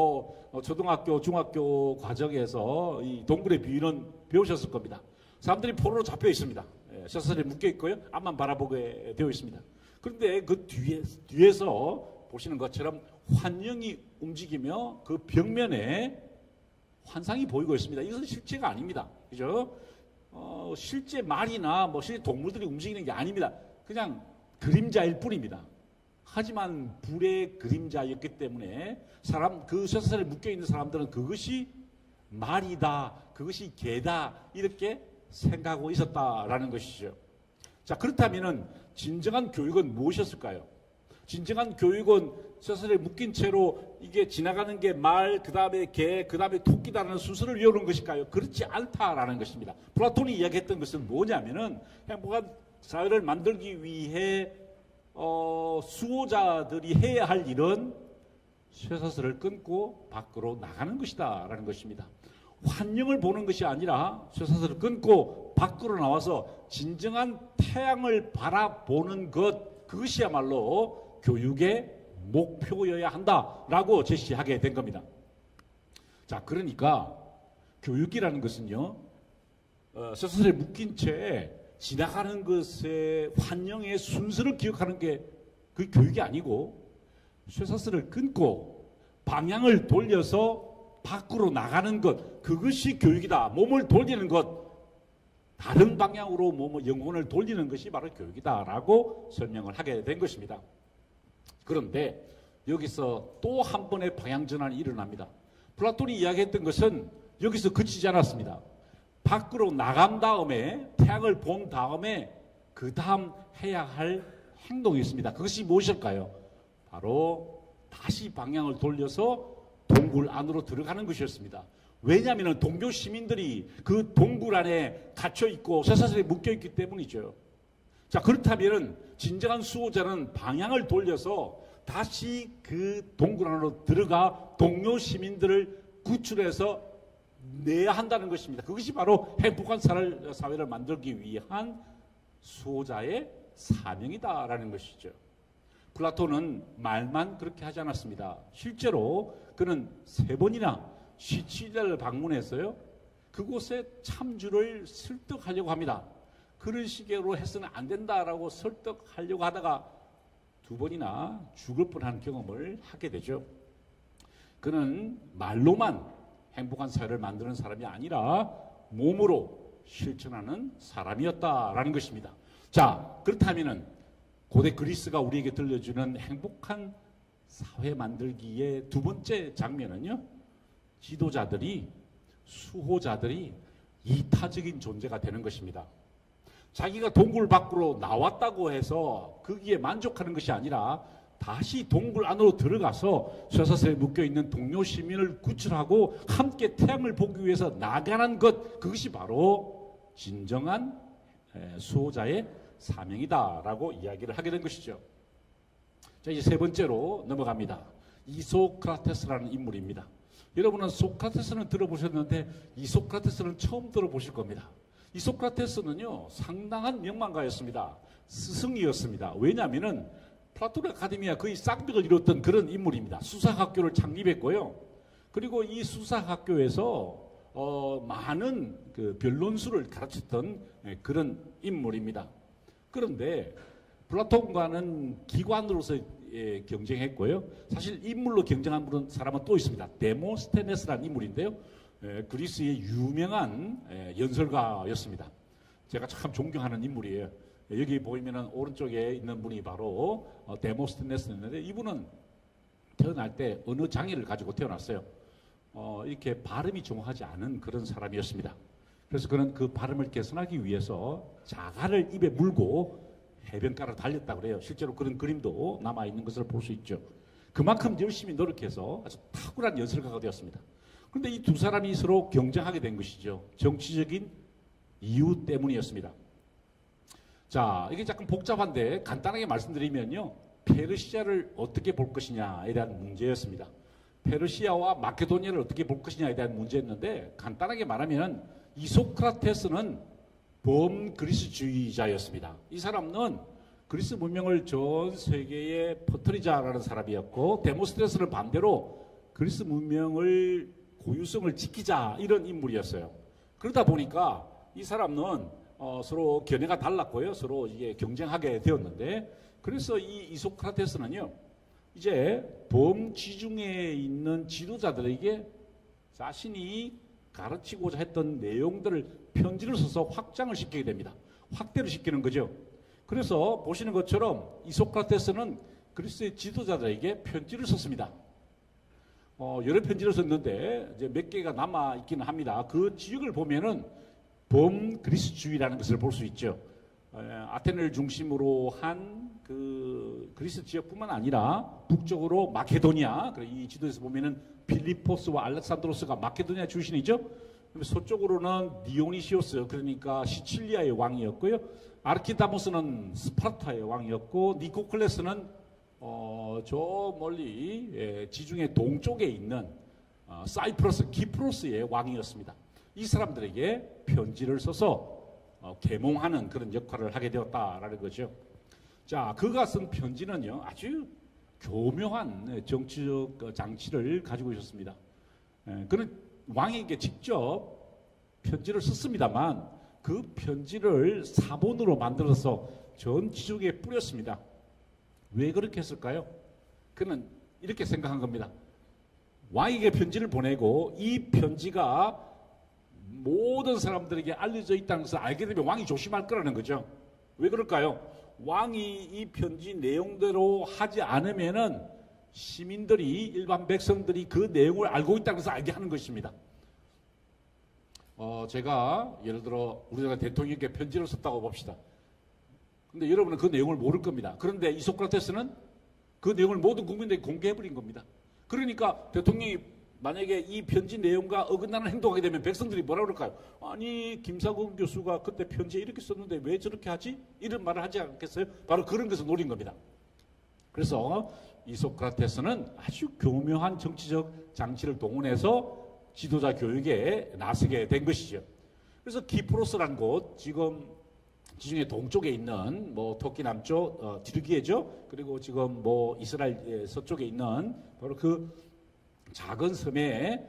초등학교, 중학교 과정에서 이 동굴의 비유는 배우셨을 겁니다. 사람들이 포로로 잡혀 있습니다. 셔틀에 묶여 있고요. 앞만 바라보게 되어 있습니다. 그런데 그 뒤에서 보시는 것처럼 환영이 움직이며 그 벽면에 환상이 보이고 있습니다. 이것은 실제가 아닙니다. 그죠? 실제 말이나 실제 동물들이 움직이는 게 아닙니다. 그냥 그림자일 뿐입니다. 하지만 불의 그림자였기 때문에 그 셔틀에 묶여 있는 사람들은 그것이 말이다, 그것이 개다 이렇게 생각하고 있었다라는 것이죠. 자, 그렇다면은 진정한 교육은 무엇이었을까요? 진정한 교육은 셔틀에 묶인 채로 이게 지나가는 게 말, 그 다음에 개, 그 다음에 토끼다라는 순서를 외우는 것일까요? 그렇지 않다라는 것입니다. 플라톤이 이야기했던 것은 뭐냐면은 행복한 사회를 만들기 위해 수호자들이 해야 할 일은 쇠사슬을 끊고 밖으로 나가는 것이다 라는 것입니다. 환영을 보는 것이 아니라 쇠사슬을 끊고 밖으로 나와서 진정한 태양을 바라보는 것, 그것이야말로 교육의 목표여야 한다라고 제시하게 된 겁니다. 자, 그러니까 교육이라는 것은요, 쇠사슬에 묶인 채 지나가는 것의 환영의 순서를 기억하는 게 그 교육이 아니고 쇠사슬을 끊고 방향을 돌려서 밖으로 나가는 것, 그것이 교육이다. 몸을 돌리는 것, 다른 방향으로 영혼을 돌리는 것이 바로 교육이다라고 설명을 하게 된 것입니다. 그런데 여기서 또 한 번의 방향 전환이 일어납니다. 플라톤이 이야기했던 것은 여기서 그치지 않았습니다. 밖으로 나간 다음에 태양을 본 다음에 그 다음 해야 할 행동이 있습니다. 그것이 무엇일까요? 바로 다시 방향을 돌려서 동굴 안으로 들어가는 것이었습니다. 왜냐하면 동교 시민들이 그 동굴 안에 갇혀 있고 쇠사슬에 묶여 있기 때문이죠. 자, 그렇다면 진정한 수호자는 방향을 돌려서 다시 그 동굴 안으로 들어가 동료 시민들을 구출해서 내야 한다는 것입니다. 그것이 바로 행복한 사회를 만들기 위한 수호자의 사명이다라는 것이죠. 플라톤은 말만 그렇게 하지 않았습니다. 실제로 그는 3번이나 시치리아를 방문했어요. 그곳에 참주를 설득하려고 합니다. 그런 식으로 해서는 안 된다라고 설득하려고 하다가 2번이나 죽을 뻔한 경험을 하게 되죠. 그는 말로만 행복한 사회를 만드는 사람이 아니라 몸으로 실천하는 사람이었다라는 것입니다. 자, 그렇다면은 고대 그리스가 우리에게 들려주는 행복한 사회 만들기의 2번째 장면은요, 지도자들이, 수호자들이 이타적인 존재가 되는 것입니다. 자기가 동굴 밖으로 나왔다고 해서 거기에 만족하는 것이 아니라 다시 동굴 안으로 들어가서 쇠사슬에 묶여있는 동료 시민을 구출하고 함께 태양을 보기 위해서 나가는 것, 그것이 바로 진정한 수호자의 사명이다라고 이야기를 하게 된 것이죠. 자, 이제 3번째로 넘어갑니다. 이소크라테스라는 인물입니다. 여러분은 소크라테스는 들어보셨는데 이소크라테스는 처음 들어보실 겁니다. 이소크라테스는요, 상당한 명망가였습니다. 스승이었습니다. 왜냐하면은 플라톤 아카데미아 거의 쌍벽을 이뤘던 그런 인물입니다. 수사학교를 창립했고요. 그리고 이 수사학교에서 많은 그 변론수를 가르쳤던 그런 인물입니다. 그런데 플라톤과는 기관으로서 경쟁했고요. 사실 인물로 경쟁한 사람은 또 있습니다. 데모스테네스라는 인물인데요. 그리스의 유명한 연설가였습니다. 제가 참 존경하는 인물이에요. 여기 보이면은 오른쪽에 있는 분이 바로 데모스테네스였는데, 이분은 태어날 때 어느 장애를 가지고 태어났어요. 이렇게 발음이 정확하지 않은 그런 사람이었습니다. 그래서 그는 그 발음을 개선하기 위해서 자갈을 입에 물고 해변가를 달렸다고 그래요. 실제로 그런 그림도 남아있는 것을 볼 수 있죠. 그만큼 열심히 노력해서 아주 탁월한 연설가가 되었습니다. 그런데 이 두 사람이 서로 경쟁하게 된 것이죠. 정치적인 이유 때문이었습니다. 자, 이게 조금 복잡한데 간단하게 말씀드리면요. 페르시아를 어떻게 볼 것이냐에 대한 문제였습니다. 페르시아와 마케도니아를 어떻게 볼 것이냐에 대한 문제였는데 간단하게 말하면 이소크라테스는 범그리스주의자였습니다. 이 사람은 그리스 문명을 전 세계에 퍼뜨리자라는 사람이었고 데모스테네스는 반대로 그리스 문명을 고유성을 지키자 이런 인물이었어요. 그러다 보니까 이 사람은 서로 견해가 달랐고요. 서로 이게 경쟁하게 되었는데 그래서 이 이소크라테스는요. 이제 범지중해에 있는 지도자들에게 자신이 가르치고자 했던 내용들을 편지를 써서 확장을 시키게 됩니다. 확대를 시키는 거죠. 그래서 보시는 것처럼 이소크라테스는 그리스의 지도자들에게 편지를 썼습니다. 여러 편지를 썼는데 이제 몇 개가 남아 있기는 합니다. 그 지역을 보면은 범그리스주의라는 것을 볼 수 있죠. 아테네를 중심으로 한 그 그리스 지역뿐만 아니라 북쪽으로 마케도니아, 이 지도에서 보면은 필리포스와 알렉산드로스가 마케도니아 출신이죠. 서쪽으로는 디오니시오스, 그러니까 시칠리아의 왕이었고요. 아르키다모스는 스파르타의 왕이었고 니코클레스는 저 멀리 지중해 동쪽에 있는 사이프러스, 키프로스의 왕이었습니다. 이 사람들에게 편지를 써서 계몽하는 그런 역할을 하게 되었다라는 거죠. 자, 그가 쓴 편지는요 아주 교묘한 정치적 장치를 가지고 있었습니다. 그는 왕에게 직접 편지를 썼습니다만 그 편지를 사본으로 만들어서 전 지중해에 뿌렸습니다. 왜 그렇게 했을까요? 그는 이렇게 생각한 겁니다. 왕에게 편지를 보내고 이 편지가 모든 사람들에게 알려져 있다는 것을 알게 되면 왕이 조심할 거라는 거죠. 왜 그럴까요? 왕이 이 편지 내용대로 하지 않으면은 시민들이, 일반 백성들이 그 내용을 알고 있다는 것을 알게 하는 것입니다. 제가 예를 들어 우리나라 대통령께 편지를 썼다고 봅시다. 근데 여러분은 그 내용을 모를 겁니다. 그런데 이소크라테스는 그 내용을 모든 국민들에게 공개해버린 겁니다. 그러니까 대통령이 만약에 이 편지 내용과 어긋나는 행동하게 되면 백성들이 뭐라 그럴까요? 아니 김사국 교수가 그때 편지에 이렇게 썼는데 왜 저렇게 하지? 이런 말을 하지 않겠어요? 바로 그런 것을 노린 겁니다. 그래서 이소크라테스는 아주 교묘한 정치적 장치를 동원해서 지도자 교육에 나서게 된 것이죠. 그래서 키프로스라는 곳, 지금 지중해 동쪽에 있는 뭐 터키 남쪽 튀르키예죠. 그리고 지금 뭐 이스라엘 서쪽에 있는 바로 그 작은 섬에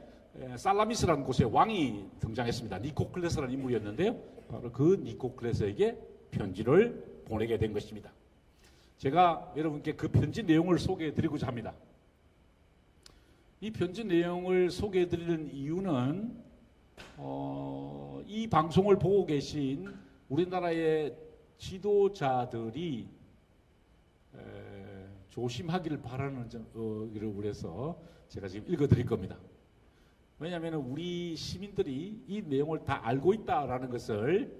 살라미스라는 곳에 왕이 등장했습니다. 니코클레스라는 인물이었는데요. 바로 그 니코클레스에게 편지를 보내게 된 것입니다. 제가 여러분께 그 편지 내용을 소개해 드리고자 합니다. 이 편지 내용을 소개해 드리는 이유는 이 방송을 보고 계신 우리나라의 지도자들이 조심하기를 바라는 점을 위해서 제가 지금 읽어드릴 겁니다. 왜냐하면 우리 시민들이 이 내용을 다 알고 있다라는 것을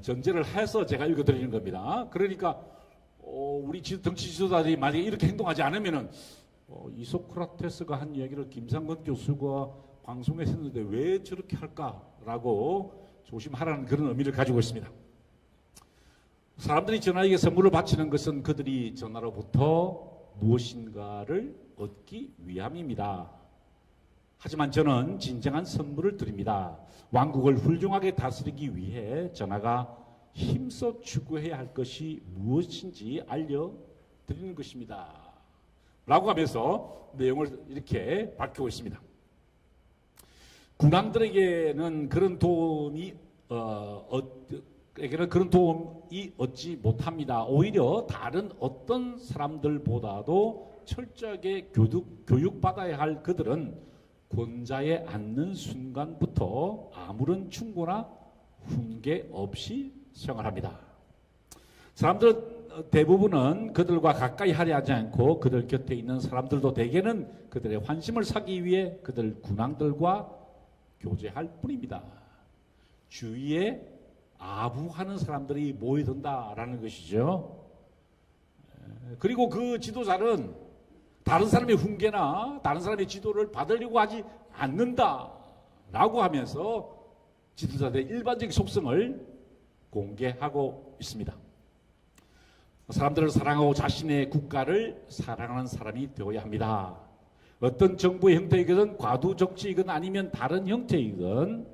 전제를 해서 제가 읽어드리는 겁니다. 그러니까 우리 정치 지도자들이 만약에 이렇게 행동하지 않으면은 이소크라테스가 한 이야기를 김상건 교수가 방송에서 했는데 왜 저렇게 할까라고 조심하라는 그런 의미를 가지고 있습니다. 사람들이 전하에게 선물을 바치는 것은 그들이 전하로부터 무엇인가를 얻기 위함입니다. 하지만 저는 진정한 선물을 드립니다. 왕국을 훌륭하게 다스리기 위해 전하가 힘써 추구해야 할 것이 무엇인지 알려드리는 것입니다. 라고 하면서 내용을 이렇게 밝히고 있습니다. 군왕들에게는 그런 도움이 얻지 못합니다. 오히려 다른 어떤 사람들보다도 철저하게 교육받아야 할 그들은 권좌에 앉는 순간부터 아무런 충고나 훈계 없이 생활합니다. 사람들 대부분은 그들과 가까이 하려 하지 않고 그들 곁에 있는 사람들도 대개는 그들의 환심을 사기 위해 그들 군왕들과 교제할 뿐입니다. 주위에 아부하는 사람들이 모여든다라는 것이죠. 그리고 그 지도자는 다른 사람의 훈계나 다른 사람의 지도를 받으려고 하지 않는다라고 하면서 지도자들의 일반적인 속성을 공개하고 있습니다. 사람들을 사랑하고 자신의 국가를 사랑하는 사람이 되어야 합니다. 어떤 정부의 형태이든 과도 정치이든 아니면 다른 형태이든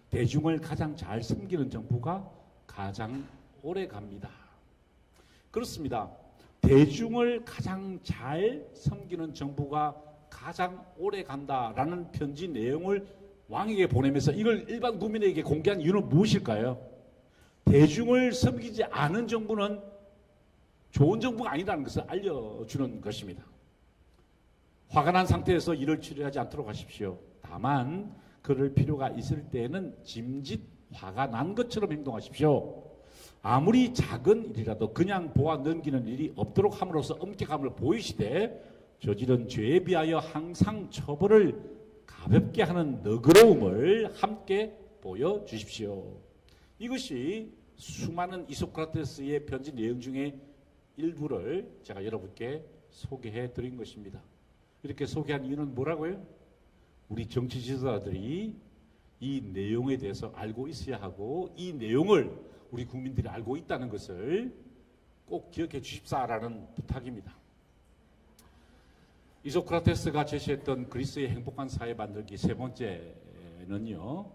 대중을 가장 잘 섬기는 정부가 가장 오래 갑니다. 그렇습니다. 대중을 가장 잘 섬기는 정부가 가장 오래 간다라는 편지 내용을 왕에게 보내면서 이걸 일반 국민에게 공개한 이유는 무엇일까요? 대중을 섬기지 않은 정부는 좋은 정부가 아니라는 것을 알려주는 것입니다. 화가 난 상태에서 일을 처리하지 않도록 하십시오. 다만 그럴 필요가 있을 때에는 짐짓 화가 난 것처럼 행동하십시오. 아무리 작은 일이라도 그냥 보아 넘기는 일이 없도록 함으로써 엄격함을 보이시되 저지른 죄에 비하여 항상 처벌을 가볍게 하는 너그러움을 함께 보여주십시오. 이것이 수많은 이소크라테스의 편지 내용 중에 일부를 제가 여러분께 소개해 드린 것입니다. 이렇게 소개한 이유는 뭐라고요? 우리 정치 지도자들이 이 내용에 대해서 알고 있어야 하고 이 내용을 우리 국민들이 알고 있다는 것을 꼭 기억해 주십사라는 부탁입니다. 이소크라테스가 제시했던 그리스의 행복한 사회 만들기 세 번째는요,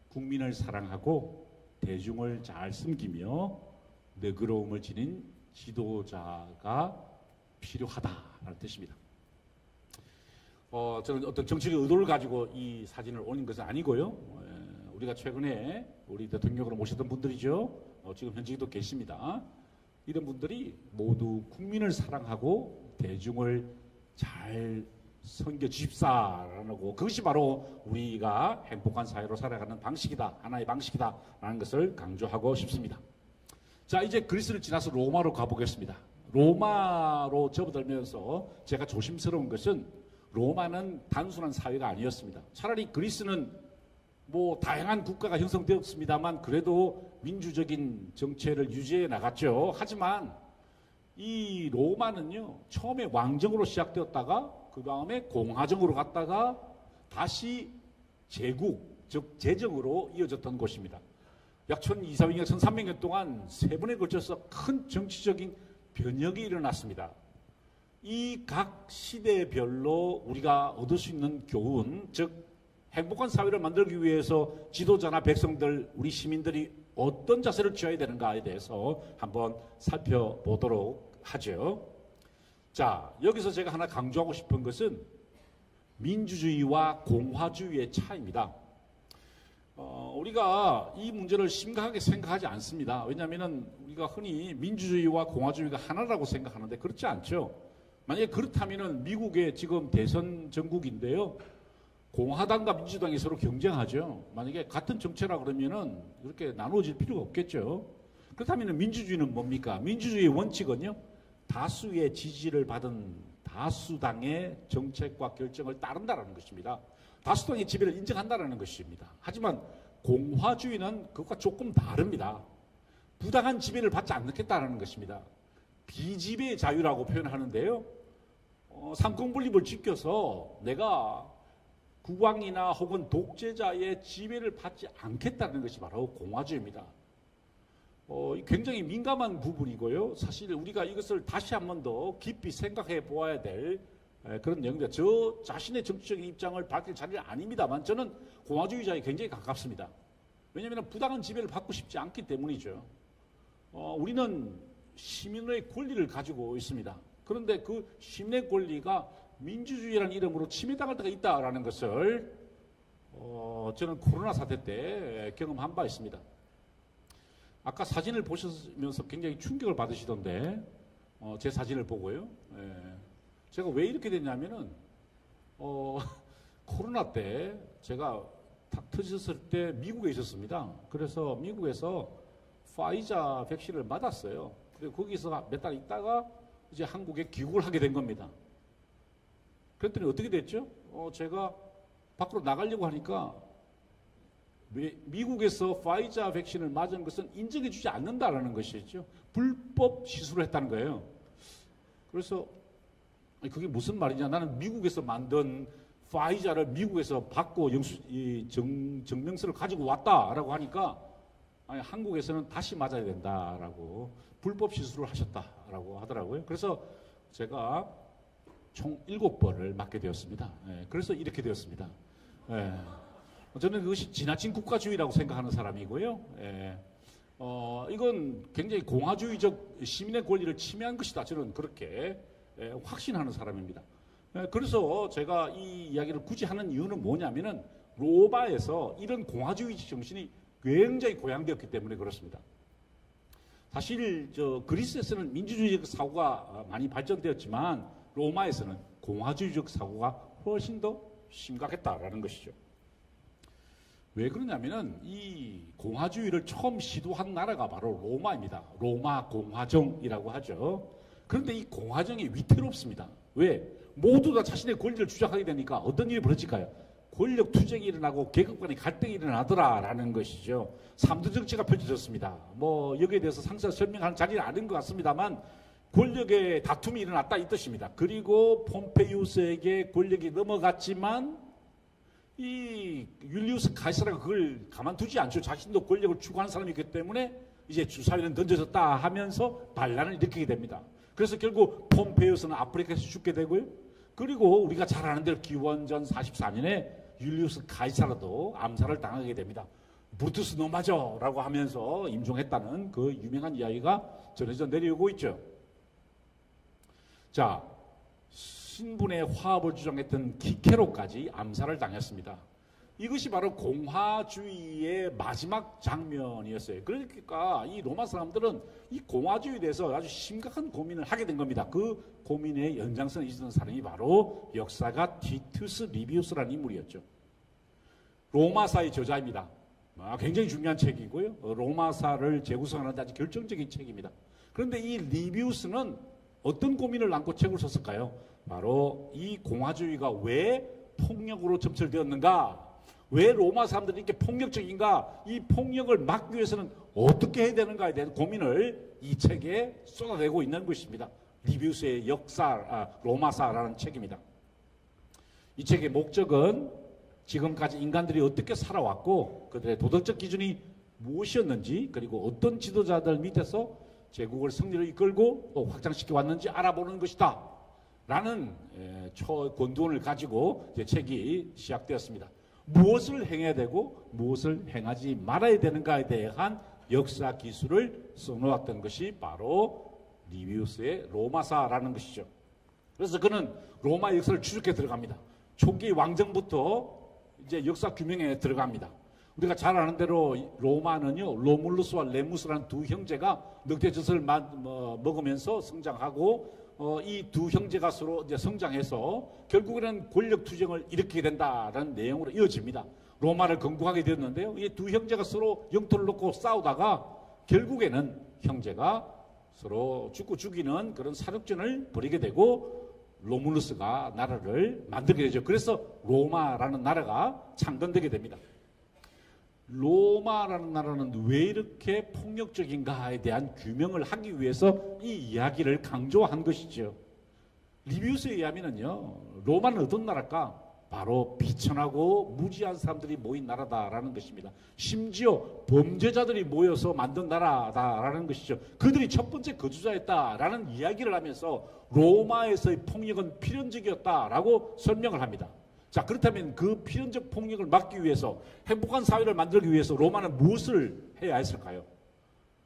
국민을 사랑하고 대중을 잘 섬기며 너그러움을 지닌 지도자가 필요하다라는 뜻입니다. 저는 어떤 정치적 의도를 가지고 이 사진을 올린 것은 아니고요. 우리가 최근에 우리 대통령으로 모셨던 분들이죠. 지금 현직에도 계십니다. 이런 분들이 모두 국민을 사랑하고 대중을 잘 섬겨 주십사라고, 그것이 바로 우리가 행복한 사회로 살아가는 방식이다, 하나의 방식이다라는 것을 강조하고 싶습니다. 자, 이제 그리스를 지나서 로마로 가보겠습니다. 로마로 접어들면서 제가 조심스러운 것은 로마는 단순한 사회가 아니었습니다. 차라리 그리스는 뭐 다양한 국가가 형성되었습니다만 그래도 민주적인 정체를 유지해 나갔죠. 하지만 이 로마는요, 처음에 왕정으로 시작되었다가 그 다음에 공화정으로 갔다가 다시 제국, 즉 제정으로 이어졌던 곳입니다. 약 1200년, 1300년 동안 세 번에 걸쳐서 큰 정치적인 변혁이 일어났습니다. 이 각 시대별로 우리가 얻을 수 있는 교훈, 즉 행복한 사회를 만들기 위해서 지도자나 백성들, 우리 시민들이 어떤 자세를 취해야 되는가에 대해서 한번 살펴보도록 하죠. 자, 여기서 제가 하나 강조하고 싶은 것은 민주주의와 공화주의의 차이입니다. 우리가 이 문제를 심각하게 생각하지 않습니다. 왜냐하면 우리가 흔히 민주주의와 공화주의가 하나라고 생각하는데 그렇지 않죠. 만약에 그렇다면 미국의 지금 대선 전국인데요, 공화당과 민주당이 서로 경쟁하죠. 만약에 같은 정체라 그러면은 이렇게 나누어질 필요가 없겠죠. 그렇다면 민주주의는 뭡니까? 민주주의의 원칙은요, 다수의 지지를 받은 다수당의 정책과 결정을 따른다는 것입니다. 다수당의 지배를 인정한다는 것입니다. 하지만 공화주의는 그것과 조금 다릅니다. 부당한 지배를 받지 않겠다는 것입니다. 비지배의 자유라고 표현하는데요, 삼권분립을 지켜서 내가 국왕이나 혹은 독재자의 지배를 받지 않겠다는 것이 바로 공화주의입니다. 굉장히 민감한 부분이고요. 사실 우리가 이것을 다시 한 번 더 깊이 생각해 보아야 될 그런 내용입니다. 저 자신의 정치적인 입장을 밝힐 자리는 아닙니다만 저는 공화주의자에 굉장히 가깝습니다. 왜냐하면 부당한 지배를 받고 싶지 않기 때문이죠. 우리는 시민의 권리를 가지고 있습니다. 그런데 그 시민의 권리가 민주주의라는 이름으로 침해당할 때가 있다라는 것을 저는 코로나 사태 때 경험한 바 있습니다. 아까 사진을 보시면서 굉장히 충격을 받으시던데 제 사진을 보고요. 제가 왜 이렇게 됐냐면은 코로나 때 제가 탁 터졌을 때 미국에 있었습니다. 그래서 미국에서 파이자 백신을 맞았어요. 그리고 거기서 몇 달 있다가 이제 한국에 귀국을 하게 된 겁니다. 그랬더니 어떻게 됐죠? 제가 밖으로 나가려고 하니까 미국에서 파이자 백신을 맞은 것은 인정해 주지 않는다라는 것이죠. 불법 시술을 했다는 거예요. 그래서 그게 무슨 말이냐. 나는 미국에서 만든 파이자를 미국에서 받고 증명서를 가지고 왔다라고 하니까 아니, 한국에서는 다시 맞아야 된다라고 불법 시술을 하셨다라고 하더라고요. 그래서 제가 총 7번을 맞게 되었습니다. 예, 그래서 이렇게 되었습니다. 예, 저는 그것이 지나친 국가주의라고 생각하는 사람이고요. 예, 이건 굉장히 공화주의적 시민의 권리를 침해한 것이다. 저는 그렇게 확신하는 사람입니다. 예, 그래서 제가 이 이야기를 굳이 하는 이유는 뭐냐면은 로마에서 이런 공화주의적 정신이 굉장히 고양되었기 때문에 그렇습니다. 사실 그리스에서는 민주주의적 사고가 많이 발전되었지만 로마에서는 공화주의적 사고가 훨씬 더 심각했다라는 것이죠. 왜 그러냐면은 이 공화주의를 처음 시도한 나라가 바로 로마입니다. 로마 공화정이라고 하죠. 그런데 이 공화정이 위태롭습니다. 왜? 모두 다 자신의 권리를 주장하게 되니까 어떤 일이 벌어질까요? 권력 투쟁이 일어나고 계급 간의 갈등이 일어나더라라는 것이죠. 삼두 정치가 펼쳐졌습니다. 뭐 여기에 대해서 상세히 설명하는 자리는 아닌 것 같습니다만 권력의 다툼이 일어났다 이 뜻입니다. 그리고 폼페이우스에게 권력이 넘어갔지만 이 율리우스 카이사르가 그걸 가만두지 않죠. 자신도 권력을 추구하는 사람이기 때문에 이제 주사위는 던져졌다 하면서 반란을 일으키게 됩니다. 그래서 결국 폼페이우스는 아프리카에서 죽게 되고요. 그리고 우리가 잘 아는 대로 기원전 44년에 율리우스 카이사르도 암살을 당하게 됩니다. 브루투스 노마저 라고 하면서 임종했다는 그 유명한 이야기가 전해져 내려오고 있죠. 자, 신분의 화합을 주장했던 키케로까지 암살을 당했습니다. 이것이 바로 공화주의의 마지막 장면이었어요. 그러니까 이 로마 사람들은 이 공화주의에 대해서 아주 심각한 고민을 하게 된 겁니다. 그 고민의 연장선에 있었던 사람이 바로 역사가 티투스 리비우스라는 인물이었죠. 로마사의 저자입니다. 굉장히 중요한 책이고요. 로마사를 재구성하는 데 아주 결정적인 책입니다. 그런데 이 리비우스는 어떤 고민을 안고 책을 썼을까요? 바로 이 공화주의가 왜 폭력으로 점철되었는가? 왜 로마 사람들이 이렇게 폭력적인가? 이 폭력을 막기 위해서는 어떻게 해야 되는가에 대한 고민을 이 책에 쏟아내고 있는 것입니다. 리비우스의 로마사라는 책입니다. 이 책의 목적은 지금까지 인간들이 어떻게 살아왔고 그들의 도덕적 기준이 무엇이었는지 그리고 어떤 지도자들 밑에서 제국을 승리를 이끌고 또 확장시켜 왔는지 알아보는 것이다. 라는 권두원을 가지고 책이 시작되었습니다. 무엇을 행해야 되고 무엇을 행하지 말아야 되는가에 대한 역사 기술을 써놓았던 것이 바로 리비우스의 로마사라는 것이죠. 그래서 그는 로마 역사를 추적해 들어갑니다. 초기 왕정부터 이제 역사 규명에 들어갑니다. 우리가 잘 아는 대로 로마는요, 로물루스와 레무스라는 두 형제가 늑대젖을 먹으면서 성장하고 이 두 형제가 서로 이제 성장해서 결국에는 권력 투쟁을 일으키게 된다라는 내용으로 이어집니다. 로마를 건국하게 되었는데요. 이 두 형제가 서로 영토를 놓고 싸우다가 결국에는 형제가 서로 죽고 죽이는 그런 사륙전을 벌이게 되고 로물루스가 나라를 만들게 되죠. 그래서 로마라는 나라가 창건되게 됩니다. 로마라는 나라는 왜 이렇게 폭력적인가에 대한 규명을 하기 위해서 이 이야기를 강조한 것이죠. 리비우스에 의하면요, 로마는 어떤 나라일까? 바로 비천하고 무지한 사람들이 모인 나라다라는 것입니다. 심지어 범죄자들이 모여서 만든 나라다라는 것이죠. 그들이 첫 번째 거주자였다라는 이야기를 하면서 로마에서의 폭력은 필연적이었다라고 설명을 합니다. 자, 그렇다면 그 필연적 폭력을 막기 위해서 행복한 사회를 만들기 위해서 로마는 무엇을 해야 했을까요?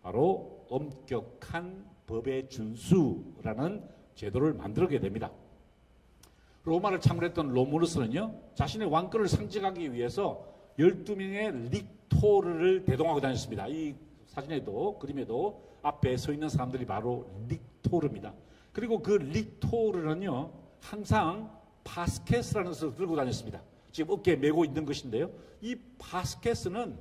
바로 엄격한 법의 준수라는 제도를 만들게 됩니다. 로마를 창건했던 로물루스는요, 자신의 왕권을 상징하기 위해서 12명의 릭토르를 대동하고 다녔습니다. 이 사진에도 그림에도 앞에 서 있는 사람들이 바로 릭토르입니다. 그리고 그 릭토르는요, 항상 파스케스라는 것을 들고 다녔습니다. 지금 어깨에 메고 있는 것인데요. 이 파스케스는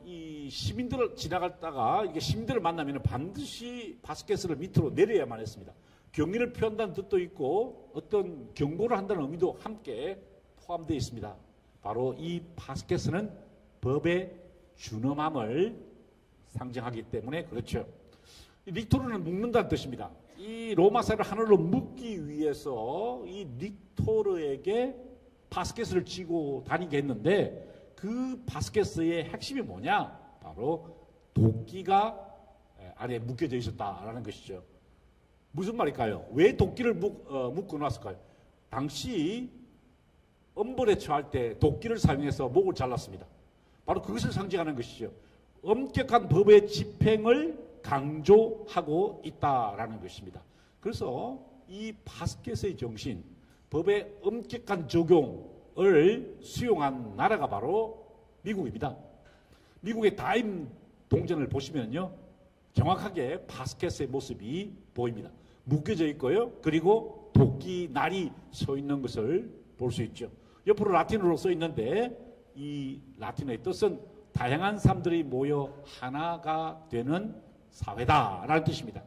이 시민들을 지나갔다가 이게 시민들을 만나면 반드시 파스케스를 밑으로 내려야만 했습니다. 경의를 표한다는 뜻도 있고 어떤 경고를 한다는 의미도 함께 포함되어 있습니다. 바로 이 바스켓은 법의 준엄함을 상징하기 때문에 그렇죠. 릭토르는 묶는다는 뜻입니다. 이 로마 사회를 하늘로 묶기 위해서 이 릭토르에게 바스켓을 쥐고 다니게 했는데 그 바스켓의 핵심이 뭐냐? 바로 도끼가 안에 묶여져 있었다라는 것이죠. 무슨 말일까요? 왜 도끼를 묶어 놨을까요? 당시 엄벌에 처할 때 도끼를 사용해서 목을 잘랐습니다. 바로 그것을 상징하는 것이죠. 엄격한 법의 집행을 강조하고 있다라는 것입니다. 그래서 이 바스켓의 정신, 법의 엄격한 적용을 수용한 나라가 바로 미국입니다. 미국의 다임 동전을 보시면요, 정확하게 바스켓의 모습이 보입니다. 묶여져 있고요, 그리고 도끼 날이 서 있는 것을 볼 수 있죠. 옆으로 라틴어로 써 있는데 이 라틴어의 뜻은 다양한 사람들이 모여 하나가 되는 사회다라는 뜻입니다.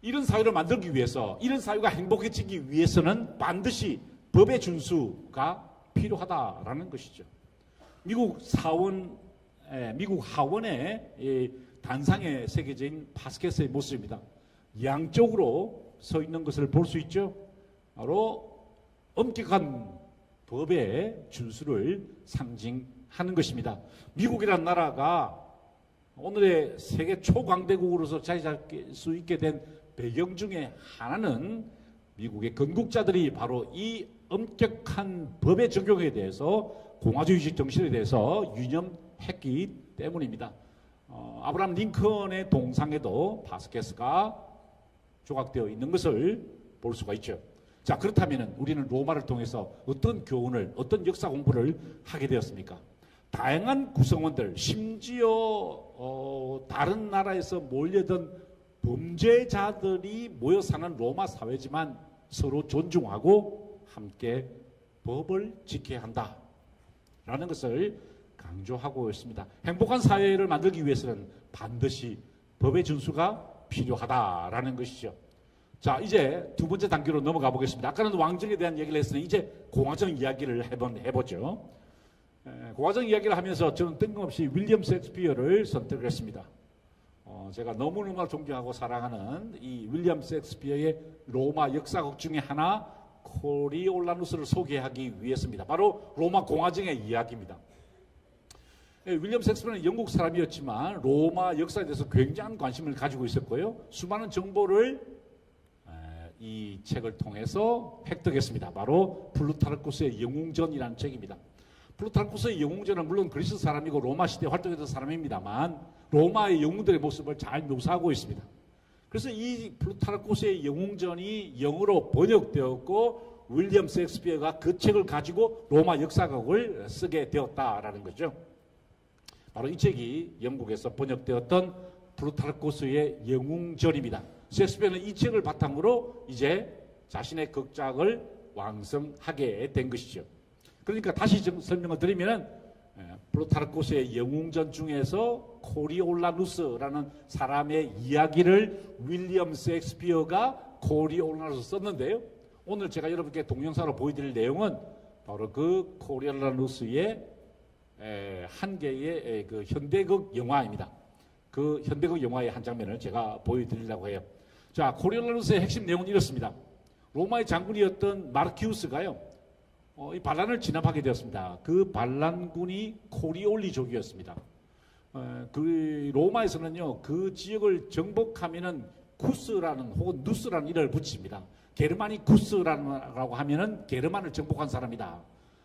이런 사회를 만들기 위해서, 이런 사회가 행복해지기 위해서는 반드시 법의 준수가 필요하다라는 것이죠. 미국 하원의 단상에 새겨져 있는 바스켓의 모습입니다. 양쪽으로 서 있는 것을 볼 수 있죠. 바로 엄격한 법의 준수를 상징하는 것입니다. 미국이라는 나라가 오늘의 세계 초강대국으로서 자리 잡을 수 있게 된 배경 중에 하나는 미국의 건국자들이 바로 이 엄격한 법의 적용에 대해서, 공화주의적 정신에 대해서 유념했기 때문입니다. 아브라함 링컨의 동상에도 바스켓가 조각되어 있는 것을 볼 수가 있죠. 자, 그렇다면 우리는 로마를 통해서 어떤 교훈을, 어떤 역사 공부를 하게 되었습니까? 다양한 구성원들, 심지어 다른 나라에서 몰려든 범죄자들이 모여 사는 로마 사회지만 서로 존중하고 함께 법을 지켜야 한다라는 것을 강조하고 있습니다. 행복한 사회를 만들기 위해서는 반드시 법의 준수가 필요하다라는 것이죠. 자, 이제 두 번째 단계로 넘어가 보겠습니다. 아까는 왕정에 대한 얘기를 했으니 이제 공화정 이야기를 해보죠. 공화정 이야기를 하면서 저는 뜬금없이 윌리엄 셰익스피어를 선택했습니다. 제가 너무너무 존경하고 사랑하는 이 윌리엄 셰익스피어의 로마 역사극 중에 하나, 코리올라누스를 소개하기 위해서입니다. 바로 로마 공화정의 이야기입니다. 윌리엄 셰익스피어는 영국 사람이었지만 로마 역사에 대해서 굉장한 관심을 가지고 있었고요. 수많은 정보를 이 책을 통해서 획득했습니다. 바로 플루타르쿠스의 영웅전이라는 책입니다. 플루타르쿠스의 영웅전은 물론 그리스 사람이고 로마 시대에 활동했던 사람입니다만 로마의 영웅들의 모습을 잘 묘사하고 있습니다. 그래서 이 플루타르쿠스의 영웅전이 영어로 번역되었고 윌리엄 셰익스피어가 그 책을 가지고 로마 역사극을 쓰게 되었다라는 거죠. 바로 이 책이 영국에서 번역되었던 플루타르쿠스의 영웅전입니다. 셰익스피어는 이 책을 바탕으로 이제 자신의 극작을 완성하게 된 것이죠. 그러니까 다시 설명을 드리면 플루타르쿠스의 영웅전 중에서 코리올라누스라는 사람의 이야기를 윌리엄 셰익스피어가 코리올라누스 썼는데요. 오늘 제가 여러분께 동영상으로 보여드릴 내용은 바로 그 코리올라누스의 한 개의 그 현대극 영화입니다. 그 현대극 영화의 한 장면을 제가 보여드리려고 해요. 자, 코리올라누스의 핵심 내용은 이렇습니다. 로마의 장군이었던 마르키우스가요, 이 반란을 진압하게 되었습니다. 그 반란군이 코리올리족이었습니다. 그 로마에서는요, 그 지역을 정복하면은 쿠스라는 혹은 누스라는 이름을 붙입니다. 게르마니쿠스라고 하면은 게르만을 정복한 사람이다.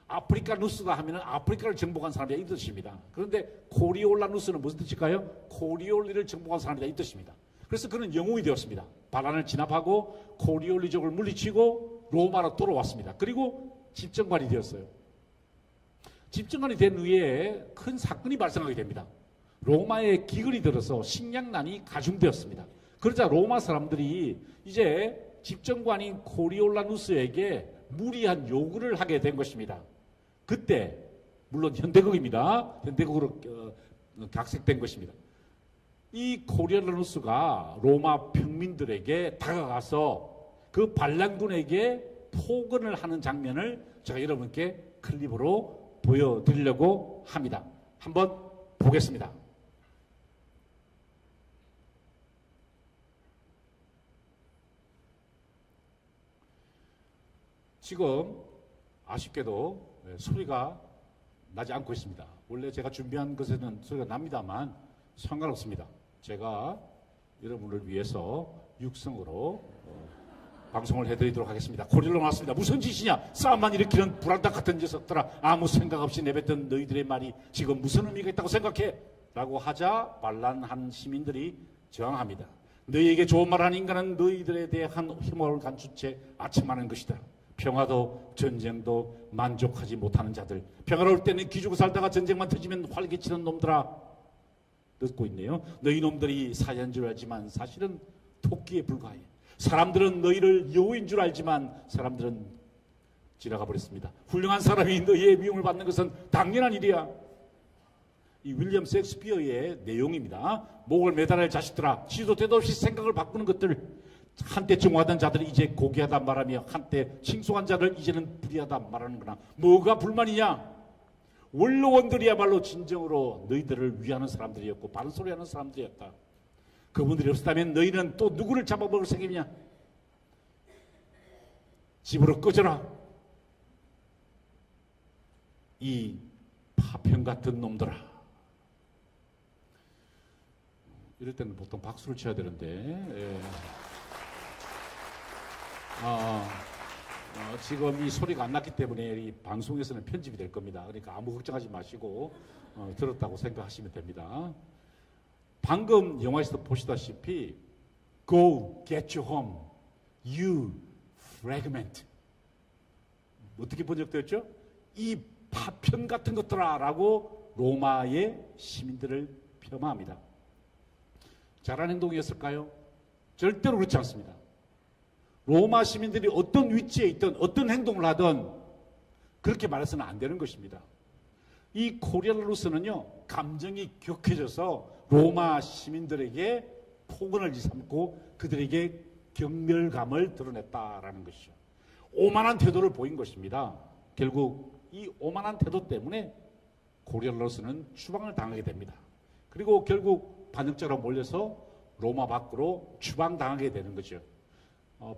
아프리카 누스다 하면은 아프리카를 정복한 사람이다, 이 뜻입니다. 그런데 코리올라누스는 무슨 뜻일까요? 코리올리를 정복한 사람이다, 이 뜻입니다. 그래서 그는 영웅이 되었습니다. 반란을 진압하고 코리올리족을 물리치고 로마로 돌아왔습니다. 그리고 집정관이 되었어요. 집정관이 된 후에 큰 사건이 발생하게 됩니다. 로마에 기근이 들어서 식량난이 가중되었습니다. 그러자 로마 사람들이 이제 집정관인 코리올라누스에게 무리한 요구를 하게 된 것입니다. 그때 물론 현대극입니다. 현대극으로 각색된 것입니다. 이 코리올라누스가 로마 평민들에게 다가가서 그 반란군에게 포근을 하는 장면을 제가 여러분께 클립으로 보여드리려고 합니다. 한번 보겠습니다. 지금 아쉽게도 소리가 나지 않고 있습니다. 원래 제가 준비한 것에는 소리가 납니다만 상관없습니다. 제가 여러분을 위해서 육성으로 방송을 해드리도록 하겠습니다. 고릴로 나왔습니다. 무슨 짓이냐? 싸움만 일으키는 불안당 같은 녀석들아, 아무 생각 없이 내뱉던 너희들의 말이 지금 무슨 의미가 있다고 생각해? 라고 하자 반란한 시민들이 저항합니다. 너희에게 좋은 말하는 인간은 너희들에 대한 힘을 간춘 채 아첨하는 것이다. 평화도 전쟁도 만족하지 못하는 자들, 평화로울 때는 기죽어 살다가 전쟁만 터지면 활개치는 놈들아, 듣고 있네요. 너희 놈들이 사자인 줄 알지만 사실은 토끼에 불과해. 사람들은 너희를 여우인 줄 알지만 사람들은 지나가 버렸습니다. 훌륭한 사람이 너희의 미움을 받는 것은 당연한 일이야. 이 윌리엄 셰익스피어의 내용입니다. 목을 매달을 자식들아, 시도 때도 없이 생각을 바꾸는 것들, 한때 증오하던 자들이 이제 고귀하다 말하며 한때 칭송한 자를 이제는 불의하다 말하는 거나 뭐가 불만이냐? 원로원들이야말로 진정으로 너희들을 위하는 사람들이었고 바른 소리하는 사람들이었다. 그분들이 없었다면 너희는 또 누구를 잡아먹을 생각이냐? 집으로 꺼져라. 이 파편 같은 놈들아. 이럴 때는 보통 박수를 쳐야 되는데, 예. 지금 이 소리가 안 났기 때문에 이 방송에서는 편집이 될 겁니다. 그러니까 아무 걱정하지 마시고 들었다고 생각하시면 됩니다. 방금 영화에서 보시다시피 Go get you home, you fragment. 어떻게 번역되었죠? 이 파편 같은 것들아 라고 로마의 시민들을 폄하합니다. 잘한 행동이었을까요? 절대로 그렇지 않습니다. 로마 시민들이 어떤 위치에 있든 어떤 행동을 하든 그렇게 말해서는 안 되는 것입니다. 이 코리엘루스는요, 감정이 격해져서 로마 시민들에게 폭언을 삼고 그들에게 경멸감을 드러냈다라는 것이죠. 오만한 태도를 보인 것입니다. 결국 이 오만한 태도 때문에 코리엘루스는 추방을 당하게 됩니다. 그리고 결국 반역자로 몰려서 로마 밖으로 추방당하게 되는 거죠.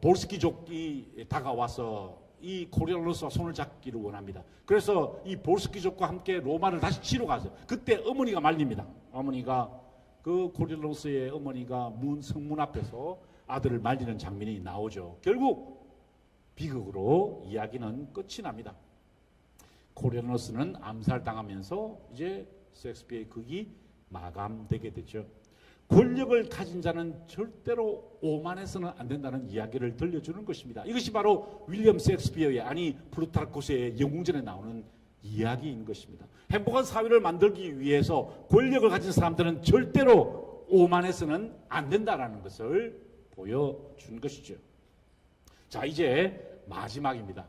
볼스키족이 다가와서 이 코리엘루스와 손을 잡기를 원합니다. 그래서 이 볼스키족과 함께 로마를 다시 치러 가죠. 그때 어머니가 말립니다. 어머니가 그 코리엘루스의 어머니가 성문 앞에서 아들을 말리는 장면이 나오죠. 결국 비극으로 이야기는 끝이 납니다. 코리엘루스는 암살당하면서 이제 셰익스피어의 극이 마감되게 되죠. 권력을 가진 자는 절대로 오만해서는 안 된다는 이야기를 들려주는 것입니다. 이것이 바로 윌리엄 셰익스피어의, 아니 플루타르코스의 영웅전에 나오는 이야기인 것입니다. 행복한 사회를 만들기 위해서 권력을 가진 사람들은 절대로 오만해서는 안 된다는 것을 보여준 것이죠. 자, 이제 마지막입니다.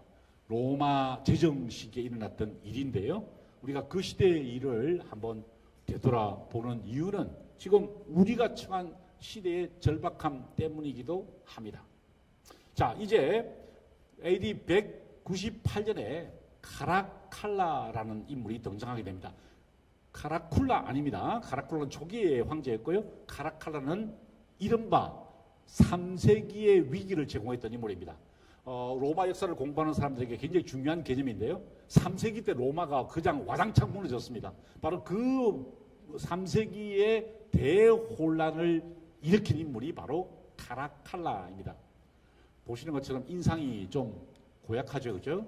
로마 제정 시기에 일어났던 일인데요. 우리가 그 시대의 일을 한번 되돌아보는 이유는 지금 우리가 처한 시대의 절박함 때문이기도 합니다. 자, 이제 AD 198년에 카라칼라라는 인물이 등장하게 됩니다. 카라쿨라 아닙니다. 카라쿨라는 초기의 황제였고요. 카라칼라는 이른바 3세기의 위기를 제공했던 인물입니다. 로마 역사를 공부하는 사람들에게 굉장히 중요한 개념인데요. 3세기 때 로마가 그냥 와장창 무너졌습니다. 바로 그 3세기의 대혼란을 일으킨 인물이 바로 카라칼라입니다. 보시는 것처럼 인상이 좀 고약하죠, 그죠?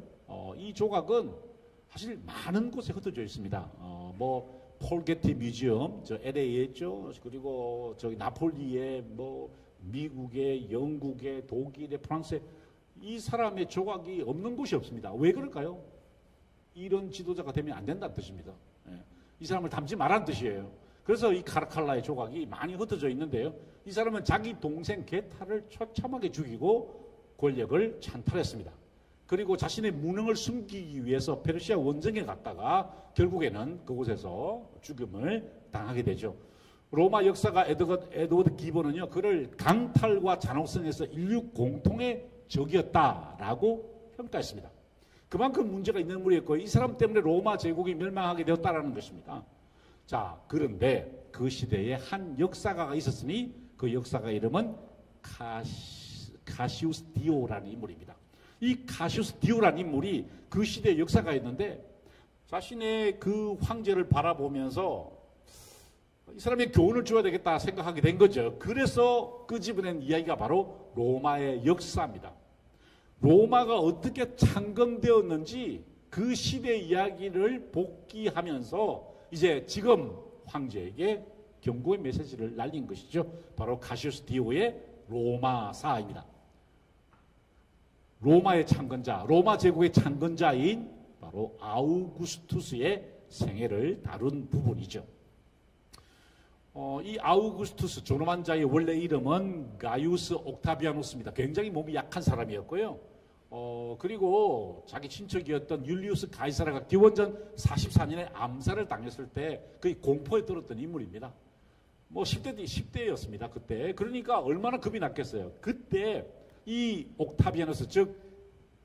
이 조각은 사실 많은 곳에 흩어져 있습니다. 폴 게티 뮤지엄, 저 LA에 있죠. 그리고 저기 나폴리에, 미국에, 영국에, 독일에, 프랑스에 이 사람의 조각이 없는 곳이 없습니다. 왜 그럴까요? 이런 지도자가 되면 안 된다는 뜻입니다. 이 사람을 닮지 말라는 뜻이에요. 그래서 이 카라칼라의 조각이 많이 흩어져 있는데요. 이 사람은 자기 동생 게타를 처참하게 죽이고 권력을 찬탈했습니다. 그리고 자신의 무능을 숨기기 위해서 페르시아 원정에 갔다가 결국에는 그곳에서 죽음을 당하게 되죠. 로마 역사가 에드워드 기본은요, 그를 강탈과 잔혹성에서 인류 공통의 적이었다라고 평가했습니다. 그만큼 문제가 있는 인물이었고 이 사람 때문에 로마 제국이 멸망하게 되었다라는 것입니다. 자, 그런데 그 시대에 한 역사가가 있었으니 그 역사가 이름은 카시우스 디오라는 인물입니다. 이 카시우스 디오라는 인물이 그 시대의 역사가였는데 자신의 그 황제를 바라보면서 이 사람의 교훈을 줘야 되겠다 생각하게 된 거죠. 그래서 끄집어낸 이야기가 바로 로마의 역사입니다. 로마가 어떻게 창건되었는지 그 시대 이야기를 복기하면서 이제 지금 황제에게 경고의 메시지를 날린 것이죠. 바로 카시우스 디오의 로마사입니다. 로마의 창건자, 로마 제국의 창건자인 바로 아우구스투스의 생애를 다룬 부분이죠. 이 아우구스투스 존엄한 자의 원래 이름은 가이우스 옥타비아누스입니다. 굉장히 몸이 약한 사람이었고요. 그리고 자기 친척이었던 율리우스 가이사라가 기원전 44년에 암살을 당했을 때 거의 공포에 떨었던 인물입니다. 뭐 10대였습니다. 그때. 그러니까 얼마나 겁이 났겠어요. 그때 이 옥타비아누스 즉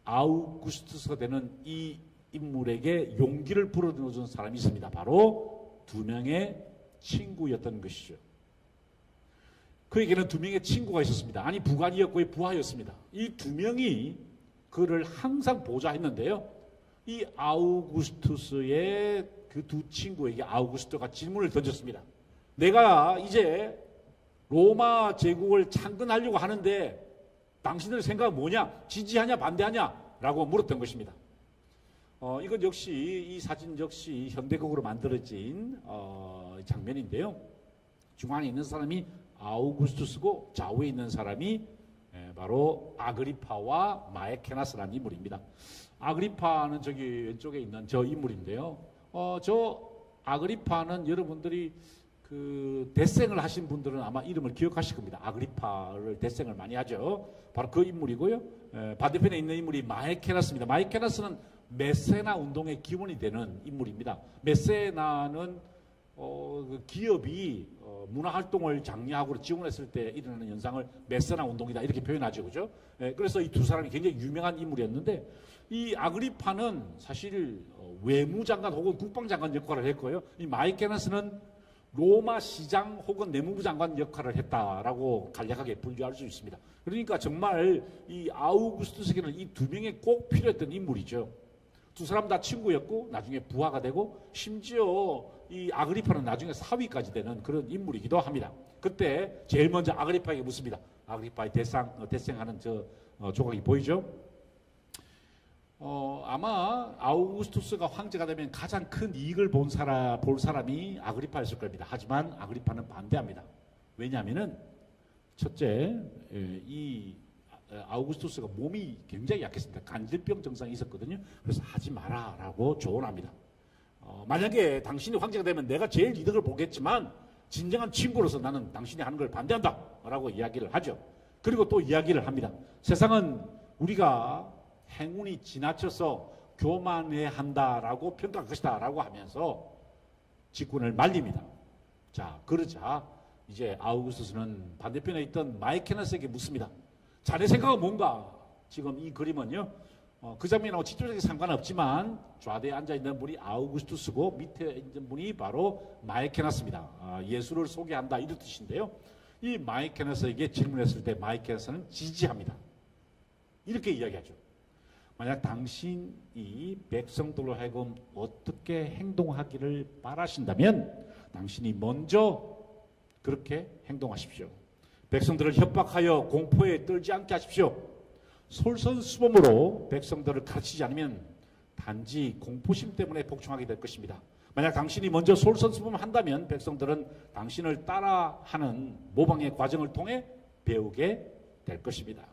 아우구스투스가 되는 이 인물에게 용기를 불어넣어준 사람이 있습니다. 바로 두 명의 친구였던 것이죠. 그에게는 두 명의 친구가 있었습니다. 아니 부관이었고 부하였습니다. 이 두 명이 그를 항상 보좌했는데요. 이 아우구스투스의 그 두 친구에게 아우구스토가 질문을 던졌습니다. 내가 이제 로마 제국을 창건하려고 하는데 당신들 생각은 뭐냐? 지지하냐 반대하냐? 라고 물었던 것입니다. 이건 역시 이 사진 역시 현대극으로 만들어진 장면인데요. 중앙에 있는 사람이 아우구스투스고 좌우에 있는 사람이 바로 아그리파와 마에케나스라는 인물입니다. 아그리파는 저기 왼쪽에 있는 저 인물인데요. 저 아그리파는 여러분들이 그 대생을 하신 분들은 아마 이름을 기억하실 겁니다. 아그리파를 대생을 많이 하죠. 바로 그 인물이고요. 반대편에 있는 인물이 마에케나스입니다. 마에케나스는 메세나 운동의 기원이 되는 인물입니다. 메세나는 그 기업이 문화활동을 장려하고 지원했을 때 일어나는 현상을 메세나 운동이다 이렇게 표현하죠. 그죠? 그래서 이 두 사람이 굉장히 유명한 인물이었는데 이 아그리파는 사실 외무장관 혹은 국방장관 역할을 했고요. 이 마이케나스는 로마 시장 혹은 내무부 장관 역할을 했다라고 간략하게 분류할 수 있습니다. 그러니까 정말 이 아우구스투스에게는 이 두 명이 꼭 필요했던 인물이죠. 두 사람 다 친구였고 나중에 부하가 되고 심지어 이 아그리파는 나중에 사위까지 되는 그런 인물이기도 합니다. 그때 제일 먼저 아그리파에게 묻습니다. 아그리파의 대생하는 저 조각이 보이죠? 아마 아우구스투스가 황제가 되면 가장 큰 이익을 볼 사람이 아그리파였을 겁니다. 하지만 아그리파는 반대합니다. 왜냐하면은 첫째, 이 아우구스투스가 몸이 굉장히 약했습니다. 간질병 증상이 있었거든요. 그래서 하지 마라라고 조언합니다. 만약에 당신이 황제가 되면 내가 제일 이득을 보겠지만 진정한 친구로서 나는 당신이 하는 걸 반대한다 라고 이야기를 하죠. 그리고 또 이야기를 합니다. 세상은 우리가 행운이 지나쳐서 교만해야 한다라고 평가할 것이다 라고 하면서 직군을 말립니다. 자, 그러자 이제 아우구스투스는 반대편에 있던 마이케나스에게 묻습니다. 자네 생각은 뭔가? 지금 이 그림은요, 그 장면하고 직접적인 상관없지만 좌대에 앉아있는 분이 아우구스투스고 밑에 있는 분이 바로 마이케나스입니다. 예수를 소개한다 이런 뜻인데요. 이 마이케나스에게 질문했을 때 마이케나스는 지지합니다. 이렇게 이야기하죠. 만약 당신이 백성들로 하여금 어떻게 행동하기를 바라신다면 당신이 먼저 그렇게 행동하십시오. 백성들을 협박하여 공포에 떨지 않게 하십시오. 솔선수범으로 백성들을 가르치지 않으면 단지 공포심 때문에 복종하게 될 것입니다. 만약 당신이 먼저 솔선수범한다면 백성들은 당신을 따라하는 모방의 과정을 통해 배우게 될 것입니다.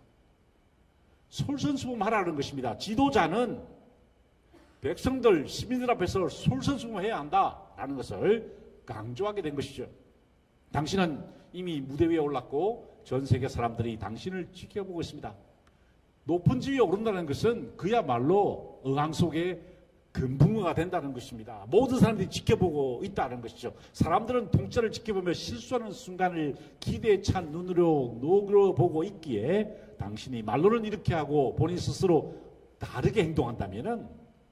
솔선수범하라는 것입니다. 지도자는 백성들, 시민들 앞에서 솔선수범해야 한다라는 것을 강조하게 된 것이죠. 당신은 이미 무대 위에 올랐고 전 세계 사람들이 당신을 지켜보고 있습니다. 높은 지위에 오른다는 것은 그야말로 의왕 속에 금붕어가 된다는 것입니다. 모든 사람들이 지켜보고 있다는 것이죠. 사람들은 통째를 지켜보며 실수하는 순간을 기대에 찬 눈으로 노려보고 있기에 당신이 말로는 이렇게 하고 본인 스스로 다르게 행동한다면은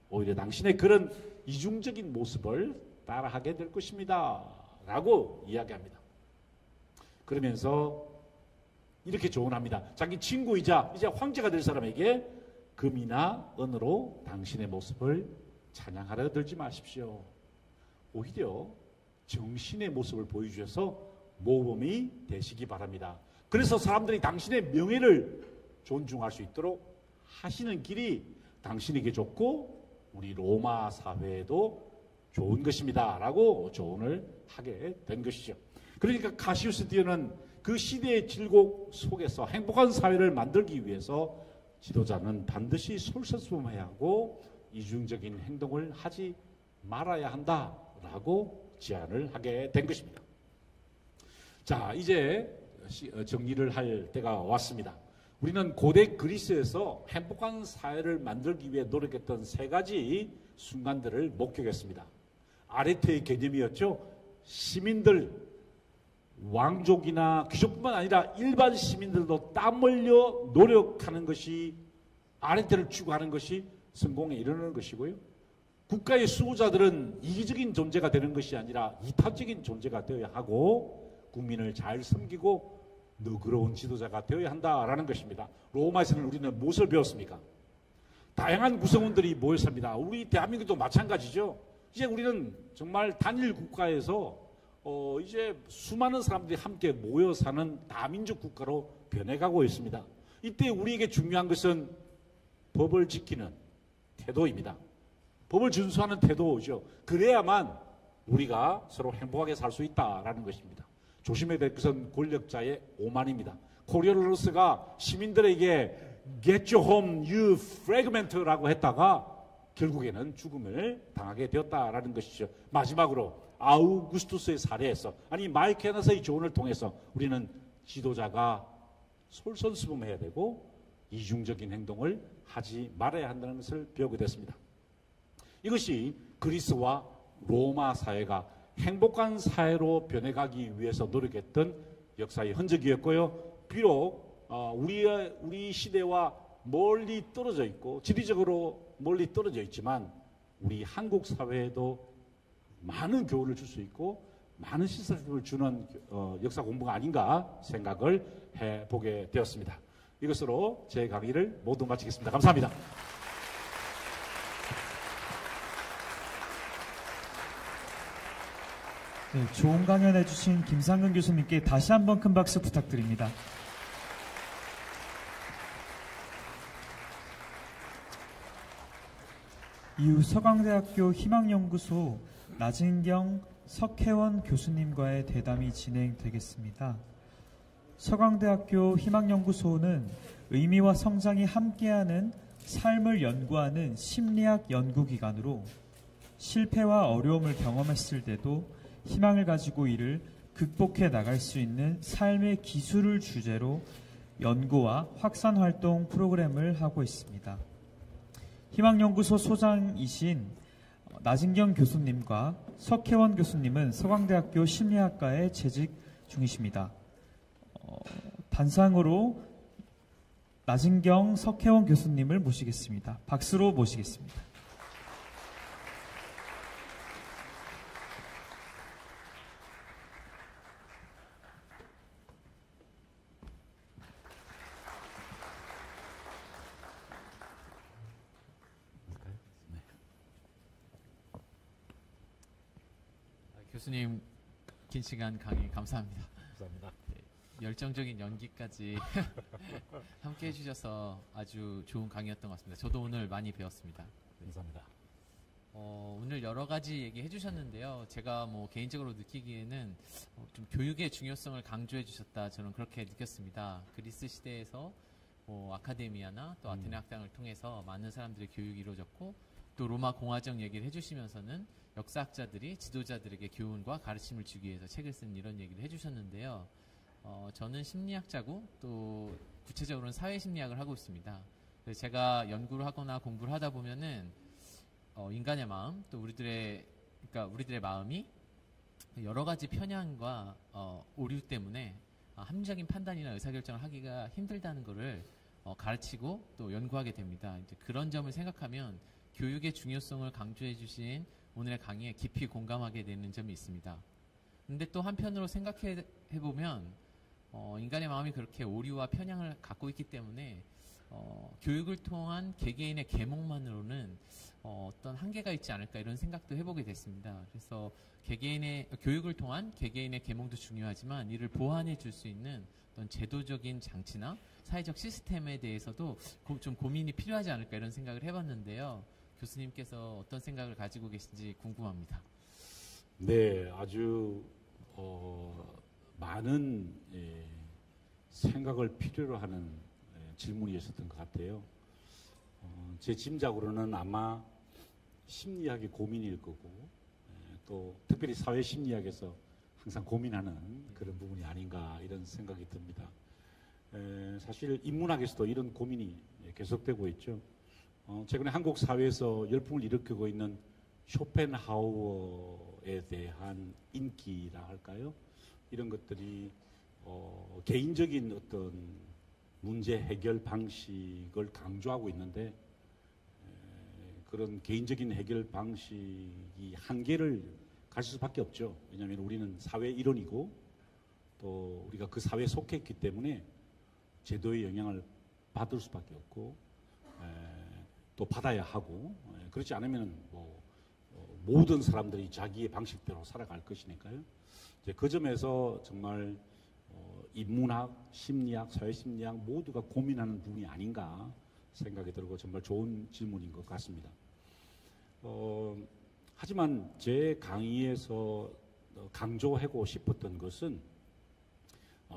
오히려 당신의 그런 이중적인 모습을 따라하게 될 것입니다. 라고 이야기합니다. 그러면서 이렇게 조언합니다. 자기 친구이자 이제 황제가 될 사람에게 금이나 은으로 당신의 모습을 찬양하려 들지 마십시오. 오히려 정신의 모습을 보여주셔서 모범이 되시기 바랍니다. 그래서 사람들이 당신의 명예를 존중할 수 있도록 하시는 길이 당신에게 좋고 우리 로마 사회에도 좋은 것입니다. 라고 조언을 하게 된 것이죠. 그러니까 카시우스 디오는 그 시대의 질곡 속에서 행복한 사회를 만들기 위해서 지도자는 반드시 솔선수범해야 하고 이중적인 행동을 하지 말아야 한다라고 제안을 하게 된 것입니다. 자, 이제 정리를 할 때가 왔습니다. 우리는 고대 그리스에서 행복한 사회를 만들기 위해 노력했던 세 가지 순간들을 목격했습니다. 아레테의 개념이었죠. 시민들, 왕족이나 귀족뿐만 아니라 일반 시민들도 땀 흘려 노력하는 것이 아레테를 추구하는 것이 성공에 이르는 것이고요. 국가의 수호자들은 이기적인 존재가 되는 것이 아니라 이타적인 존재가 되어야 하고 국민을 잘 섬기고 너그러운 지도자가 되어야 한다라는 것입니다. 로마에서는 우리는 무엇을 배웠습니까? 다양한 구성원들이 모여 삽니다. 우리 대한민국도 마찬가지죠. 이제 우리는 정말 단일 국가에서 이제 수많은 사람들이 함께 모여 사는 다민족 국가로 변해가고 있습니다. 이때 우리에게 중요한 것은 법을 지키는 태도입니다. 법을 준수하는 태도죠. 그래야만 우리가 서로 행복하게 살 수 있다라는 것입니다. 조심해야 될 것은 권력자의 오만입니다. 코리올로스가 시민들에게 Get your home, you fragment라고 했다가 결국에는 죽음을 당하게 되었다라는 것이죠. 마지막으로 아우구스투스의 사례에서 아니 마이케나스의 조언을 통해서 우리는 지도자가 솔선수범해야 되고 이중적인 행동을 하지 말아야 한다는 것을 배우게 됐습니다. 이것이 그리스와 로마 사회가 행복한 사회로 변해가기 위해서 노력했던 역사의 흔적이었고요. 비록 우리 시대와 멀리 떨어져 있고 지리적으로 멀리 떨어져 있지만 우리 한국 사회에도 많은 교훈을 줄 수 있고 많은 시사점을 주는 역사 공부가 아닌가 생각을 해보게 되었습니다. 이것으로 제 강의를 모두 마치겠습니다. 감사합니다. 네, 좋은 강연 해주신 김상근 교수님께 다시 한번 큰 박수 부탁드립니다. 이후 서강대학교 희망연구소 나진경 석혜원 교수님과의 대담이 진행되겠습니다. 서강대학교 희망연구소는 의미와 성장이 함께하는 삶을 연구하는 심리학 연구기관으로 실패와 어려움을 경험했을 때도 희망을 가지고 이를 극복해 나갈 수 있는 삶의 기술을 주제로 연구와 확산활동 프로그램을 하고 있습니다. 희망연구소 소장이신 나진경 교수님과 석혜원 교수님은 서강대학교 심리학과에 재직 중이십니다. 단상으로 나진경, 석혜원 교수님을 모시겠습니다. 박수로 모시겠습니다. 교수님 긴 시간 강의 감사합니다. 감사합니다. 네, 열정적인 연기까지 함께 해주셔서 아주 좋은 강의였던 것 같습니다. 저도 오늘 많이 배웠습니다. 네. 감사합니다. 오늘 여러 가지 얘기 해주셨는데요. 제가 뭐 개인적으로 느끼기에는 좀 교육의 중요성을 강조해 주셨다. 저는 그렇게 느꼈습니다. 그리스 시대에서 뭐 아카데미아나 또 아테네 학당을 통해서 많은 사람들의 교육이 이루어졌고 또 로마 공화정 얘기를 해주시면서는 역사학자들이 지도자들에게 교훈과 가르침을 주기 위해서 책을 쓴 이런 얘기를 해주셨는데요. 저는 심리학자고 또 구체적으로는 사회심리학을 하고 있습니다. 그래서 제가 연구를 하거나 공부를 하다 보면은 인간의 마음 또 우리들의 마음이 여러 가지 편향과 오류 때문에 합리적인 판단이나 의사결정을 하기가 힘들다는 것을 가르치고 또 연구하게 됩니다. 이제 그런 점을 생각하면 교육의 중요성을 강조해 주신 오늘의 강의에 깊이 공감하게 되는 점이 있습니다. 근데 또 한편으로 생각해 보면 인간의 마음이 그렇게 오류와 편향을 갖고 있기 때문에 교육을 통한 개개인의 계몽만으로는 어떤 한계가 있지 않을까 이런 생각도 해보게 됐습니다. 그래서 교육을 통한 개개인의 계몽도 중요하지만 이를 보완해 줄 수 있는 어떤 제도적인 장치나 사회적 시스템에 대해서도 좀 고민이 필요하지 않을까 이런 생각을 해봤는데요. 교수님께서 어떤 생각을 가지고 계신지 궁금합니다. 네, 아주 많은 생각을 필요로 하는 질문이었던 것 같아요. 제 짐작으로는 아마 심리학의 고민일 거고 또 특별히 사회심리학에서 항상 고민하는 그런 부분이 아닌가 이런 생각이 듭니다. 사실 인문학에서도 이런 고민이 계속되고 있죠. 최근에 한국 사회에서 열풍을 일으키고 있는 쇼펜하우어에 대한 인기라 할까요? 이런 것들이 개인적인 어떤 문제 해결 방식을 강조하고 있는데 그런 개인적인 해결 방식이 한계를 가질 수밖에 없죠. 왜냐하면 우리는 사회 일원이고 또 우리가 그 사회에 속해 있기 때문에 제도의 영향을 받을 수밖에 없고 또 받아야 하고 그렇지 않으면 모든 사람들이 자기의 방식대로 살아갈 것이니까요. 이제 그 점에서 정말 인문학, 심리학, 사회심리학 모두가 고민하는 부분이 아닌가 생각이 들고 정말 좋은 질문인 것 같습니다. 하지만 제 강의에서 강조하고 싶었던 것은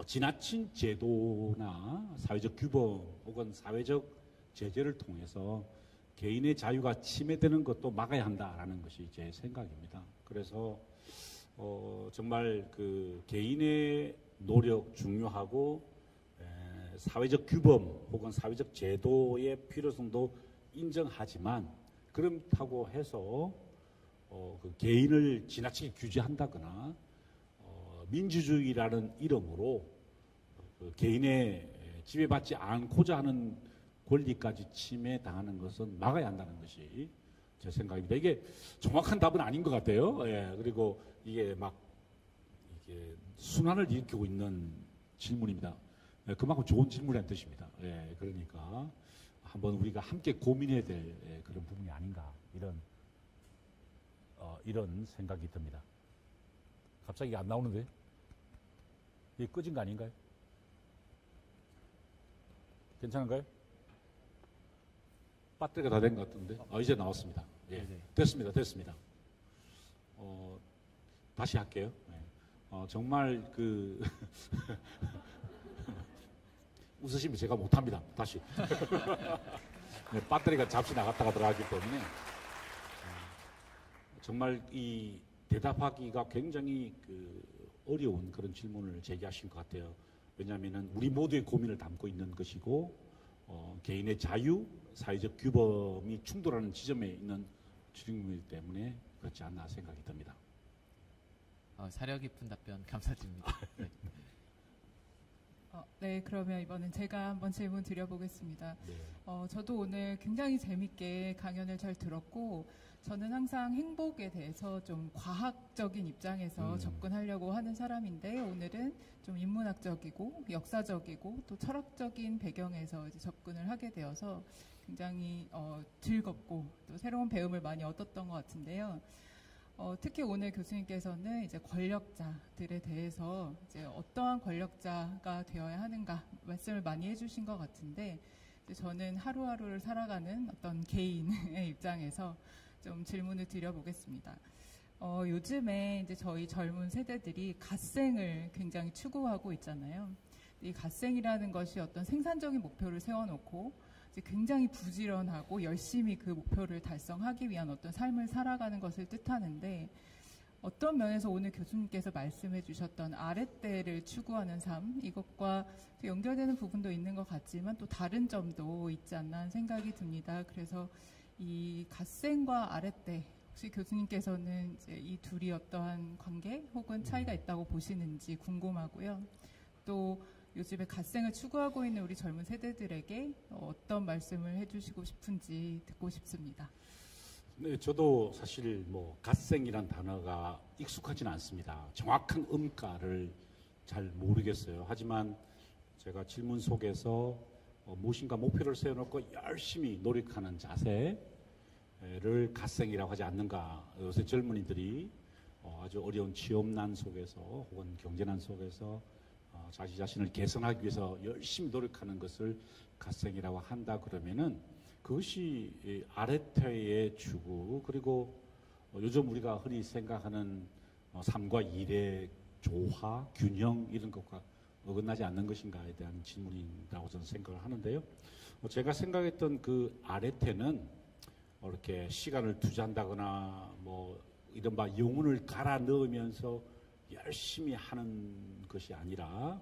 지나친 제도나 사회적 규범 혹은 사회적 제재를 통해서 개인의 자유가 침해되는 것도 막아야 한다라는 것이 제 생각입니다. 그래서 정말 그 개인의 노력 중요하고 사회적 규범 혹은 사회적 제도의 필요성도 인정하지만 그렇다고 해서 그 개인을 지나치게 규제한다거나 민주주의라는 이름으로 그 개인의 지배받지 않고자 하는 권리까지 침해당하는 것은 막아야 한다는 것이 제 생각입니다. 이게 정확한 답은 아닌 것 같아요. 그리고 이게 순환을 일으키고 있는 질문입니다. 그만큼 좋은 질문이라는 뜻입니다. 그러니까 한번 우리가 함께 고민해야 될 그런 부분이 아닌가 이런 생각이 듭니다. 갑자기 안 나오는데? 이게 꺼진 거 아닌가요? 괜찮은가요? 배터리가 다 된 것 같은데. 이제 나왔습니다. 됐습니다. 다시 할게요. 정말 웃으시면 제가 못합니다. 다시. 배터리가 잠시 나갔다가 들어가기 때문에 정말 이 대답하기가 굉장히 어려운 그런 질문을 제기하신 것 같아요. 왜냐하면 우리 모두의 고민을 담고 있는 것이고 개인의 자유, 사회적 규범이 충돌하는 지점에 있는 질문이기 때문에 그렇지 않나 생각이 듭니다. 사려 깊은 답변 감사드립니다. 네, 그러면 이번엔 제가 한번 질문 드려보겠습니다. 네. 저도 오늘 굉장히 재밌게 강연을 잘 들었고 저는 항상 행복에 대해서 좀 과학적인 입장에서 접근하려고 하는 사람인데 오늘은 좀 인문학적이고 역사적이고 또 철학적인 배경에서 이제 접근을 하게 되어서 굉장히 즐겁고 또 새로운 배움을 많이 얻었던 것 같은데요. 특히 오늘 교수님께서는 이제 권력자들에 대해서 이제 어떠한 권력자가 되어야 하는가 말씀을 많이 해주신 것 같은데 이제 저는 하루하루를 살아가는 어떤 개인의 입장에서 좀 질문을 드려보겠습니다. 요즘에 이제 저희 젊은 세대들이 갓생을 굉장히 추구하고 있잖아요. 이 갓생이라는 것이 어떤 생산적인 목표를 세워놓고 이제 굉장히 부지런하고 열심히 그 목표를 달성하기 위한 어떤 삶을 살아가는 것을 뜻하는데 어떤 면에서 오늘 교수님께서 말씀해 주셨던 아랫대를 추구하는 삶 이것과 연결되는 부분도 있는 것 같지만 또 다른 점도 있지 않나 하는 생각이 듭니다. 그래서 이 갓생과 아랫대 혹시 교수님께서는 이제 이 둘이 어떠한 관계 혹은 차이가 있다고 보시는지 궁금하고요. 또 요즘에 갓생을 추구하고 있는 우리 젊은 세대들에게 어떤 말씀을 해주시고 싶은지 듣고 싶습니다. 네, 저도 사실 뭐 갓생이란 단어가 익숙하지는 않습니다. 정확한 음가를 잘 모르겠어요. 하지만 제가 질문 속에서 무엇인가 목표를 세워놓고 열심히 노력하는 자세를 갓생이라고 하지 않는가. 요새 젊은이들이 아주 어려운 취업난 속에서 혹은 경제난 속에서 자기 자신을 개선하기 위해서 열심히 노력하는 것을 갓생이라고 한다 그러면은 그것이 아르테의 추구, 그리고 요즘 우리가 흔히 생각하는 삶과 일의 조화, 균형 이런 것과 어긋나지 않는 것인가에 대한 질문이라고 저는 생각을 하는데요. 제가 생각했던 그 아르테는 이렇게 시간을 투자한다거나 뭐 이른바 영혼을 갈아 넣으면서 열심히 하는 것이 아니라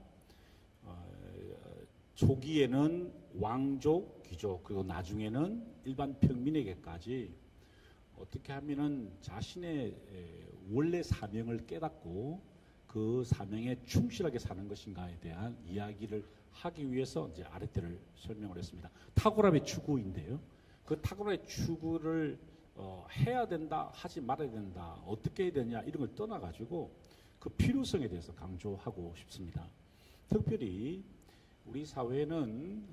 초기에는 왕족, 귀족, 그리고 나중에는 일반 평민에게까지 어떻게 하면은 자신의 원래 사명을 깨닫고 그 사명에 충실하게 사는 것인가에 대한 이야기를 하기 위해서 이제 아르테를 설명을 했습니다. 탁월함의 추구인데요. 그 탁월함의 추구를 해야 된다, 하지 말아야 된다, 어떻게 해야 되냐 이런 걸 떠나가지고 그 필요성에 대해서 강조하고 싶습니다. 특별히 우리 사회는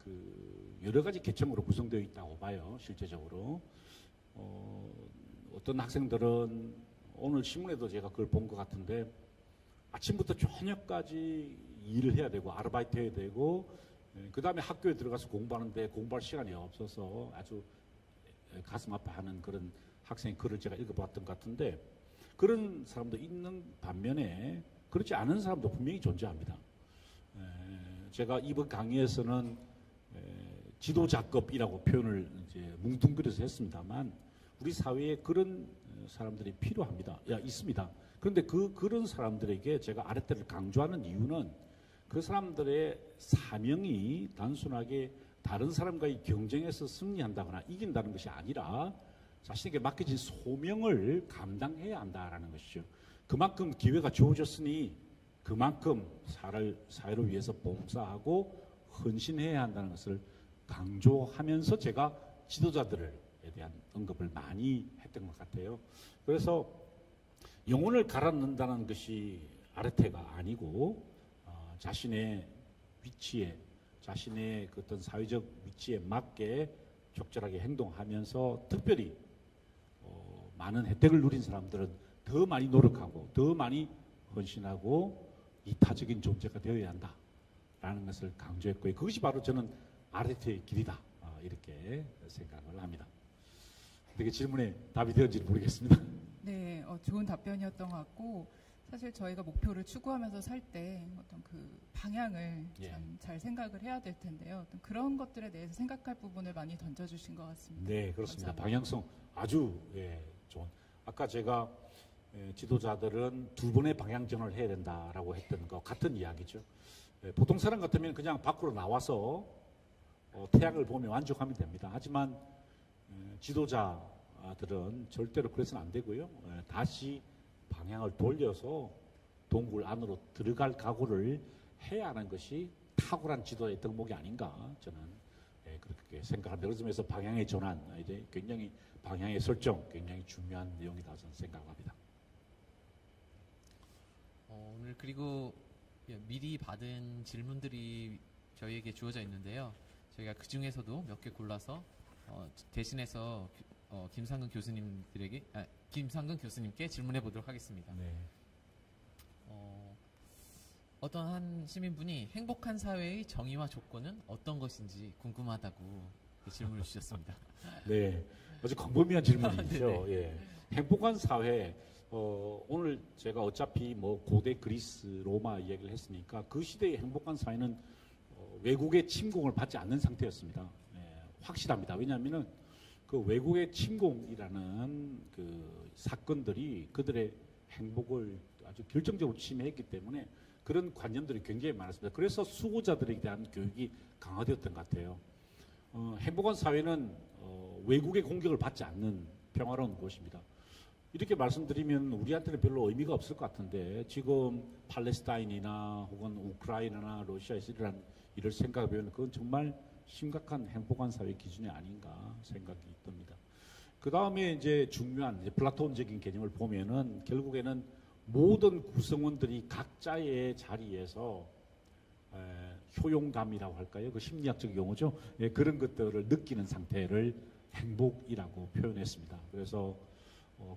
그 여러 가지 계층으로 구성되어 있다고 봐요. 실제적으로 어떤 학생들은 오늘 신문에도 제가 그걸 본 것 같은데 아침부터 저녁까지 일을 해야 되고 아르바이트 해야 되고 그 다음에 학교에 들어가서 공부하는데 공부할 시간이 없어서 아주 가슴 아파하는 그런 학생의 글을 제가 읽어봤던 것 같은데 그런 사람도 있는 반면에 그렇지 않은 사람도 분명히 존재합니다. 제가 이번 강의에서는 지도자급이라고 표현을 이제 뭉뚱그려서 했습니다만 우리 사회에 그런 사람들이 필요합니다. 있습니다. 그런데 그런 사람들에게 제가 아르테를 강조하는 이유는 그 사람들의 사명이 단순하게 다른 사람과의 경쟁에서 승리한다거나 이긴다는 것이 아니라 자신에게 맡겨진 소명을 감당해야 한다라는 것이죠. 그만큼 기회가 주어졌으니 그만큼 사회를 위해서 봉사하고 헌신해야 한다는 것을 강조하면서 제가 지도자들에 대한 언급을 많이 했던 것 같아요. 그래서 영혼을 갈아 넣는다는 것이 아르테가 아니고 자신의 위치에 자신의 그 어떤 사회적 위치에 맞게 적절하게 행동하면서 특별히 많은 혜택을 누린 사람들은 더 많이 노력하고 더 많이 헌신하고 이타적인 존재가 되어야 한다라는 것을 강조했고요. 그것이 바로 저는 아르테의 길이다 이렇게 생각을 합니다. 어떻게 질문에 답이 되었는지 모르겠습니다. 네, 좋은 답변이었던 것 같고 사실 저희가 목표를 추구하면서 살 때 어떤 그 방향을 참 잘 생각을 해야 될 텐데요. 어떤 그런 것들에 대해서 생각할 부분을 많이 던져주신 것 같습니다. 네, 그렇습니다. 감사합니다. 방향성 아주 좋은. 아까 제가 지도자들은 두 번의 방향전을 해야 된다라고 했던 것 같은 이야기죠. 보통 사람 같으면 그냥 밖으로 나와서 태양을 보며 만족하면 됩니다. 하지만 지도자들은 절대로 그래서는 안 되고요. 다시 방향을 돌려서 동굴 안으로 들어갈 각오를 해야 하는 것이 탁월한 지도자의 덕목이 아닌가 저는 그렇게 생각합니다. 그런 점에서 방향의 전환, 이제 굉장히 방향의 설정 굉장히 중요한 내용이다 저는 생각합니다. 오늘 그리고 미리 받은 질문들이 저희에게 주어져 있는데요. 저희가 그 중에서도 몇 개 골라서 대신해서 김상근 교수님께 질문해 보도록 하겠습니다. 네. 어떤 한 시민분이 행복한 사회의 정의와 조건은 어떤 것인지 궁금하다고 질문을 주셨습니다. 네, 아주 광범위한 질문이죠. 예. 행복한 사회. 오늘 제가 어차피 뭐 고대 그리스, 로마 이야기를 했으니까 그 시대의 행복한 사회는 외국의 침공을 받지 않는 상태였습니다. 확실합니다. 왜냐하면은 그 외국의 침공이라는 그 사건들이 그들의 행복을 아주 결정적으로 침해했기 때문에 그런 관념들이 굉장히 많았습니다. 그래서 수호자들에 대한 교육이 강화되었던 것 같아요. 행복한 사회는 외국의 공격을 받지 않는 평화로운 곳입니다. 이렇게 말씀드리면 우리한테는 별로 의미가 없을 것 같은데 지금 팔레스타인이나 혹은 우크라이나나 러시아에서 이럴 생각을 보면 그건 정말 심각한 행복한 사회 기준이 아닌가 생각이 듭니다. 그 다음에 이제 중요한 플라톤적인 개념을 보면은 결국에는 모든 구성원들이 각자의 자리에서 효용감이라고 할까요? 그 심리학적 용어죠. 예, 그런 것들을 느끼는 상태를 행복이라고 표현했습니다. 그래서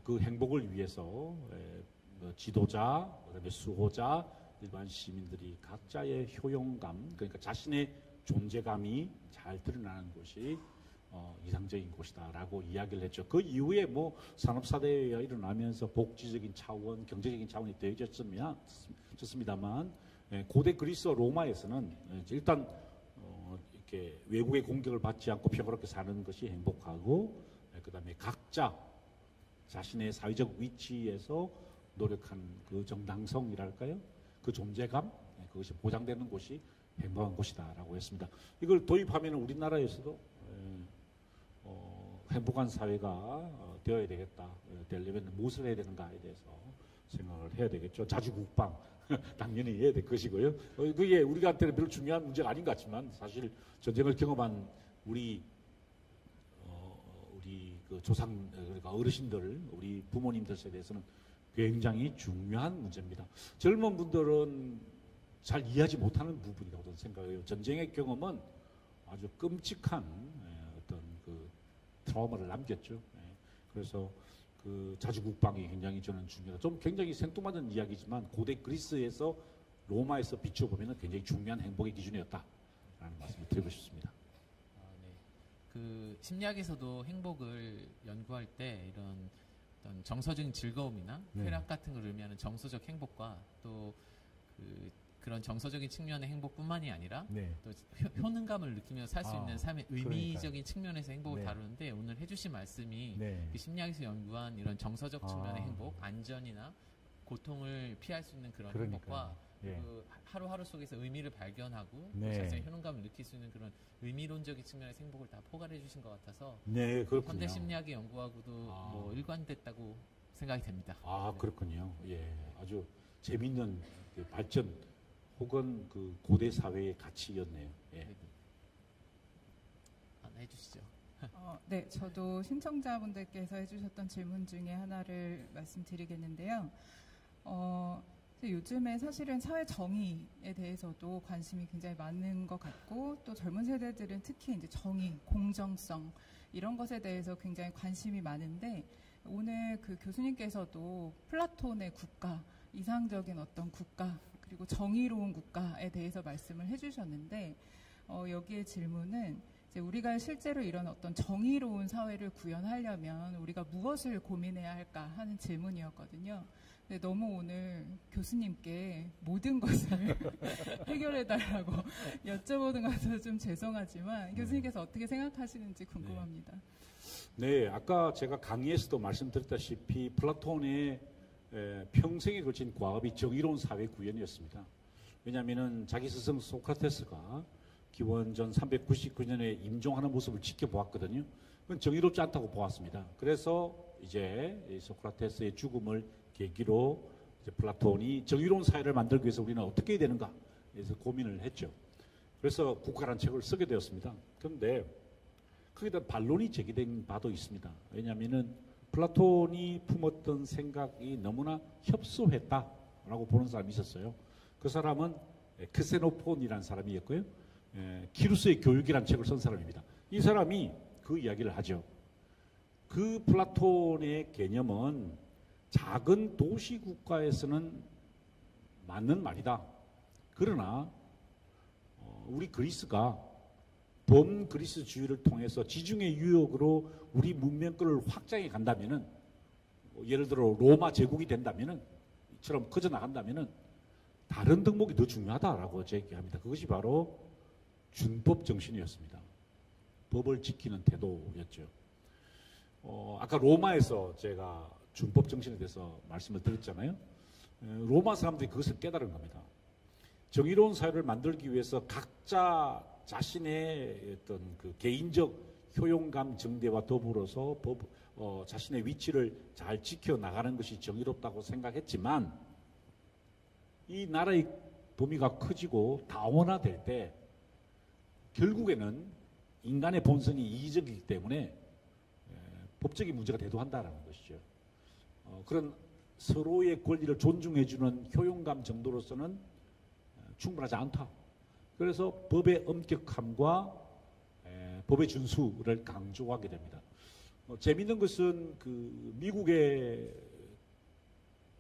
그 행복을 위해서 뭐 지도자, 그다음에 수호자, 일반 시민들이 각자의 효용감, 그러니까 자신의 존재감이 잘 드러나는 곳이 이상적인 곳이다라고 이야기를 했죠. 그 이후에 뭐 산업사대가 일어나면서 복지적인 차원, 경제적인 차원이 되어졌습니다만 고대 그리스 로마에서는 일단 이렇게 외국의 공격을 받지 않고 평화롭게 사는 것이 행복하고, 그 다음에 각자 자신의 사회적 위치에서 노력한 그 정당성이랄까요? 그 존재감, 그것이 보장되는 곳이 행복한 곳이다라고 했습니다. 이걸 도입하면 우리나라에서도 행복한 사회가 되어야 되겠다. 되려면 무엇을 해야 되는가에 대해서 생각을 해야 되겠죠. 자주국방 당연히 해야 될 것이고요. 그게 우리한테는 별로 중요한 문제가 아닌 것 같지만 사실 전쟁을 경험한 우리 그 조상, 그러니까 어르신들, 우리 부모님들 세대에서는 굉장히 중요한 문제입니다. 젊은 분들은 잘 이해하지 못하는 부분이라고 저는 생각해요. 전쟁의 경험은 아주 끔찍한 어떤 그 트라우마를 남겼죠. 그래서 그 자주국방이 굉장히 저는 중요하다. 좀 굉장히 생뚱맞은 이야기지만 고대 그리스에서 로마에서 비춰보면 굉장히 중요한 행복의 기준이었다라는 말씀을 드리고 싶습니다. 네. 그 심리학에서도 행복을 연구할 때 이런 어떤 정서적인 즐거움이나 쾌락 같은 걸 의미하는 정서적 행복과 또 그런 정서적인 측면의 행복뿐만이 아니라 또 효능감을 느끼며 살 수 있는 삶의 의미적인 측면에서 행복을 다루는데 오늘 해주신 말씀이 그 심리학에서 연구한 이런 정서적 측면의 행복, 안전이나 고통을 피할 수 있는 그런 행복과 그 하루하루 속에서 의미를 발견하고 자신의 효능감을 느낄 수 있는 그런 의미론적인 측면의 행복을 다 포괄해 주신 것 같아서 현대 심리학의 연구하고도 뭐 일관됐다고 생각이 됩니다. 그렇군요. 예, 아주 재미있는 그 발전 혹은 그 고대 사회의 가치였네요. 예. 하나 해주시죠. 네, 저도 신청자분들께서 해주셨던 질문 중에 하나를 말씀드리겠는데요. 요즘에 사실은 사회 정의에 대해서도 관심이 굉장히 많은 것 같고 또 젊은 세대들은 특히 이제 정의, 공정성 이런 것에 대해서 굉장히 관심이 많은데 오늘 그 교수님께서도 플라톤의 국가, 이상적인 어떤 국가 그리고 정의로운 국가에 대해서 말씀을 해주셨는데 여기에 질문은 이제 우리가 실제로 이런 어떤 정의로운 사회를 구현하려면 우리가 무엇을 고민해야 할까 하는 질문이었거든요. 근데 너무 오늘 교수님께 모든 것을 해결해달라고 여쭤보는 것 같아서 좀 죄송하지만 교수님께서 어떻게 생각하시는지 궁금합니다. 네, 아까 제가 강의에서도 말씀드렸다시피 플라톤의 평생에 걸친 과업이 정의로운 사회 구현이었습니다. 왜냐하면 자기 스승 소크라테스가 기원전 399년에 임종하는 모습을 지켜보았거든요. 그건 정의롭지 않다고 보았습니다. 그래서 이제 소크라테스의 죽음을 계기로 이제 플라톤이 정의로운 사회를 만들기 위해서 우리는 어떻게 해야 되는가 그래서 고민을 했죠. 그래서 국가라는 책을 쓰게 되었습니다. 그런데 거기에 대한 반론이 제기된 바도 있습니다. 왜냐하면은 플라톤이 품었던 생각이 너무나 협소했다라고 보는 사람이 있었어요. 그 사람은 크세노폰이라는 사람이었고요. 키루스의 교육이라는 책을 쓴 사람입니다. 이 사람이 그 이야기를 하죠. 그 플라톤의 개념은 작은 도시 국가에서는 맞는 말이다. 그러나 우리 그리스가 범그리스주의를 통해서 지중해 유역으로 우리 문명권을 확장해 간다면은 예를 들어 로마 제국이 된다면은 이처럼 커져 나간다면은 다른 덕목이 더 중요하다라고 제기합니다. 그것이 바로 준법 정신이었습니다. 법을 지키는 태도였죠. 아까 로마에서 제가 준법 정신에 대해서 말씀을 드렸잖아요. 로마 사람들이 그것을 깨달은 겁니다. 정의로운 사회를 만들기 위해서 각자 자신의 어떤 그 개인적 효용감 증대와 더불어서 자신의 위치를 잘 지켜나가는 것이 정의롭다고 생각했지만 이 나라의 범위가 커지고 다원화될 때 결국에는 인간의 본성이 이기적이기 때문에 법적인 문제가 대두한다는 것이죠. 그런 서로의 권리를 존중해주는 효용감 정도로서는 충분하지 않다. 그래서 법의 엄격함과 법의 준수를 강조하게 됩니다. 재미있는 것은 그 미국의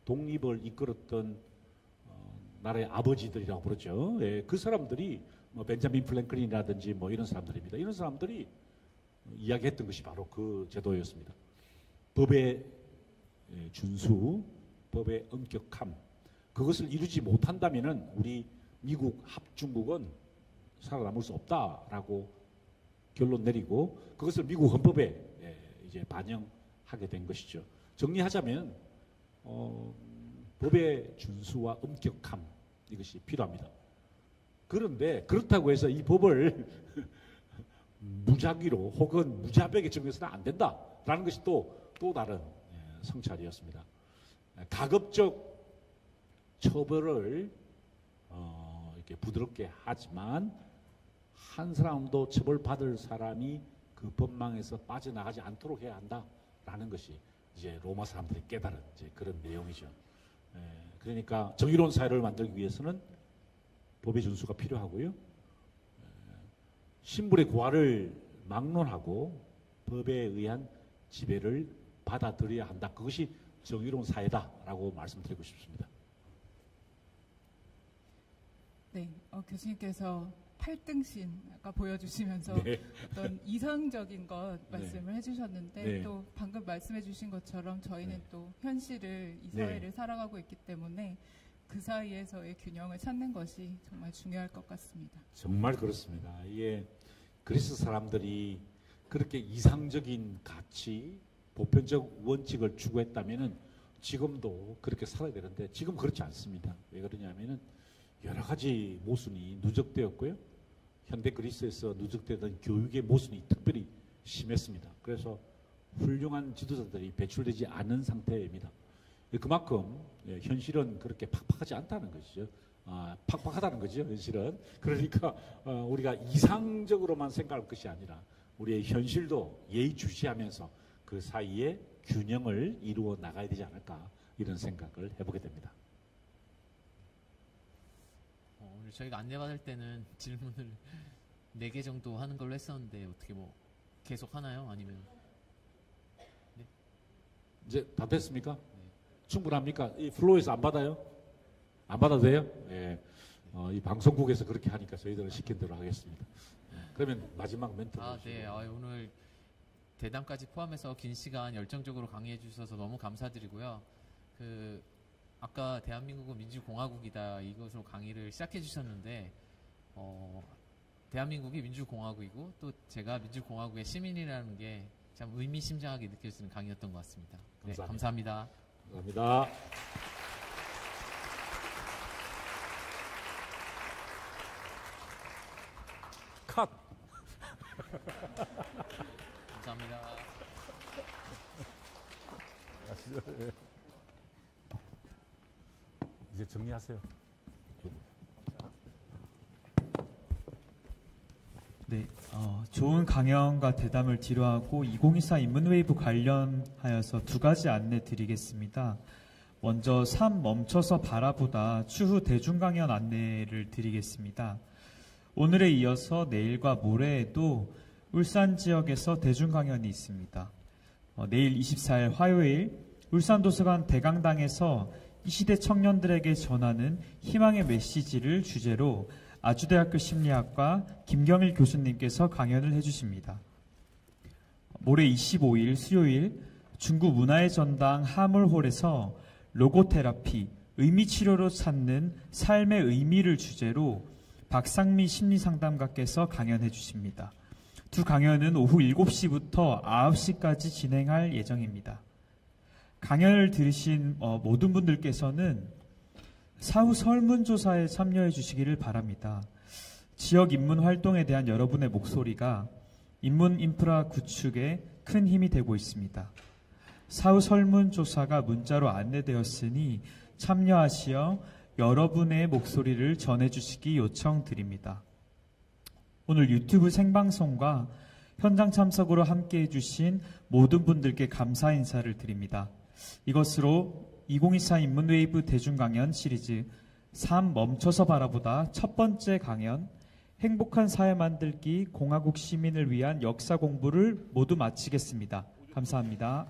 독립을 이끌었던 나라의 아버지들이라고 부르죠. 그 사람들이 벤자민 플랭클린이라든지 이런 사람들입니다. 이런 사람들이 이야기했던 것이 바로 그 제도였습니다. 법의 준수, 법의 엄격함, 그것을 이루지 못한다면은 우리 미국 합중국은 살아남을 수 없다라고 결론 내리고 그것을 미국 헌법에 이제 반영하게 된 것이죠. 정리하자면 법의 준수와 엄격함 이것이 필요합니다. 그런데 그렇다고 해서 이 법을 무작위로 혹은 무자백에 적용해서는 안 된다라는 것이 또 다른 성찰이었습니다. 가급적 처벌을 이렇게 부드럽게 하지만 한 사람도 처벌받을 사람이 그 법망에서 빠져나가지 않도록 해야 한다라는 것이 이제 로마 사람들이 깨달은 이제 그런 내용이죠. 그러니까 정의로운 사회를 만들기 위해서는 법의 준수가 필요하고요. 신분의 고하를 막론하고 법에 의한 지배를 받아들여야 한다. 그것이 정의로운 사회다라고 말씀드리고 싶습니다. 네, 교수님께서 8등신 아까 보여주시면서 네. 어떤 이상적인 것 말씀을 해주셨는데 네. 또 방금 말씀해주신 것처럼 저희는 네. 또 현실을 이 네. 사회를 살아가고 있기 때문에 그 사이에서의 균형을 찾는 것이 정말 중요할 것 같습니다. 정말 그렇습니다. 이게 그리스 사람들이 그렇게 이상적인 가치, 보편적 원칙을 추구했다면은 지금도 그렇게 살아야 되는데 지금 그렇지 않습니다. 왜 그러냐면은 여러 가지 모순이 누적되었고요. 현대 그리스에서 누적되던 교육의 모순이 특별히 심했습니다. 그래서 훌륭한 지도자들이 배출되지 않은 상태입니다. 그만큼 현실은 그렇게 팍팍하지 않다는 것이죠. 팍팍하다는 거죠, 현실은. 그러니까 우리가 이상적으로만 생각할 것이 아니라 우리의 현실도 예의주시하면서 그 사이에 균형을 이루어 나가야 되지 않을까 이런 생각을 해보게 됩니다. 오늘 저희가 안내받을 때는 질문을 4개 정도 하는 걸로 했었는데 어떻게 계속 하나요? 아니면 네? 이제 다 됐습니까? 충분합니까? 이 플로어에서 안 받아요? 안 받아도 돼요? 예. 이 방송국에서 그렇게 하니까 저희들은 시킨 대로 하겠습니다. 그러면 마지막 멘트. 네. 오늘 대담까지 포함해서 긴 시간 열정적으로 강의해 주셔서 너무 감사드리고요. 아까 대한민국은 민주공화국이다 이것으로 강의를 시작해 주셨는데 대한민국이 민주공화국이고 또 제가 민주공화국의 시민이라는 게 참 의미심장하게 느껴지는 강의였던 것 같습니다. 네, 감사합니다. 감사합니다. 컷. 감사합니다. 이제 정리하세요. 네, 좋은 강연과 대담을 뒤로하고 2024 인문웨이브 관련하여서 2가지 안내 드리겠습니다. 먼저 3 멈춰서 바라보다 추후 대중 강연 안내를 드리겠습니다. 오늘에 이어서 내일과 모레에도 울산 지역에서 대중 강연이 있습니다. 내일 24일 화요일 울산도서관 대강당에서 이 시대 청년들에게 전하는 희망의 메시지를 주제로 아주대학교 심리학과 김경일 교수님께서 강연을 해주십니다. 모레 25일 수요일 중구 문화의 전당 하물홀에서 로고테라피, 의미치료로 찾는 삶의 의미를 주제로 박상미 심리상담가께서 강연해 주십니다. 두 강연은 오후 7시부터 9시까지 진행할 예정입니다. 강연을 들으신 모든 분들께서는 사후 설문조사에 참여해 주시기를 바랍니다. 지역 인문 활동에 대한 여러분의 목소리가 인문 인프라 구축에 큰 힘이 되고 있습니다. 사후 설문조사가 문자로 안내되었으니 참여하시어 여러분의 목소리를 전해주시기 요청드립니다. 오늘 유튜브 생방송과 현장 참석으로 함께해 주신 모든 분들께 감사 인사를 드립니다. 이것으로 2024 인문웨이브 대중강연 시리즈 3 멈춰서 바라보다 첫 번째 강연 행복한 사회 만들기 공화국 시민을 위한 역사 공부를 모두 마치겠습니다. 감사합니다.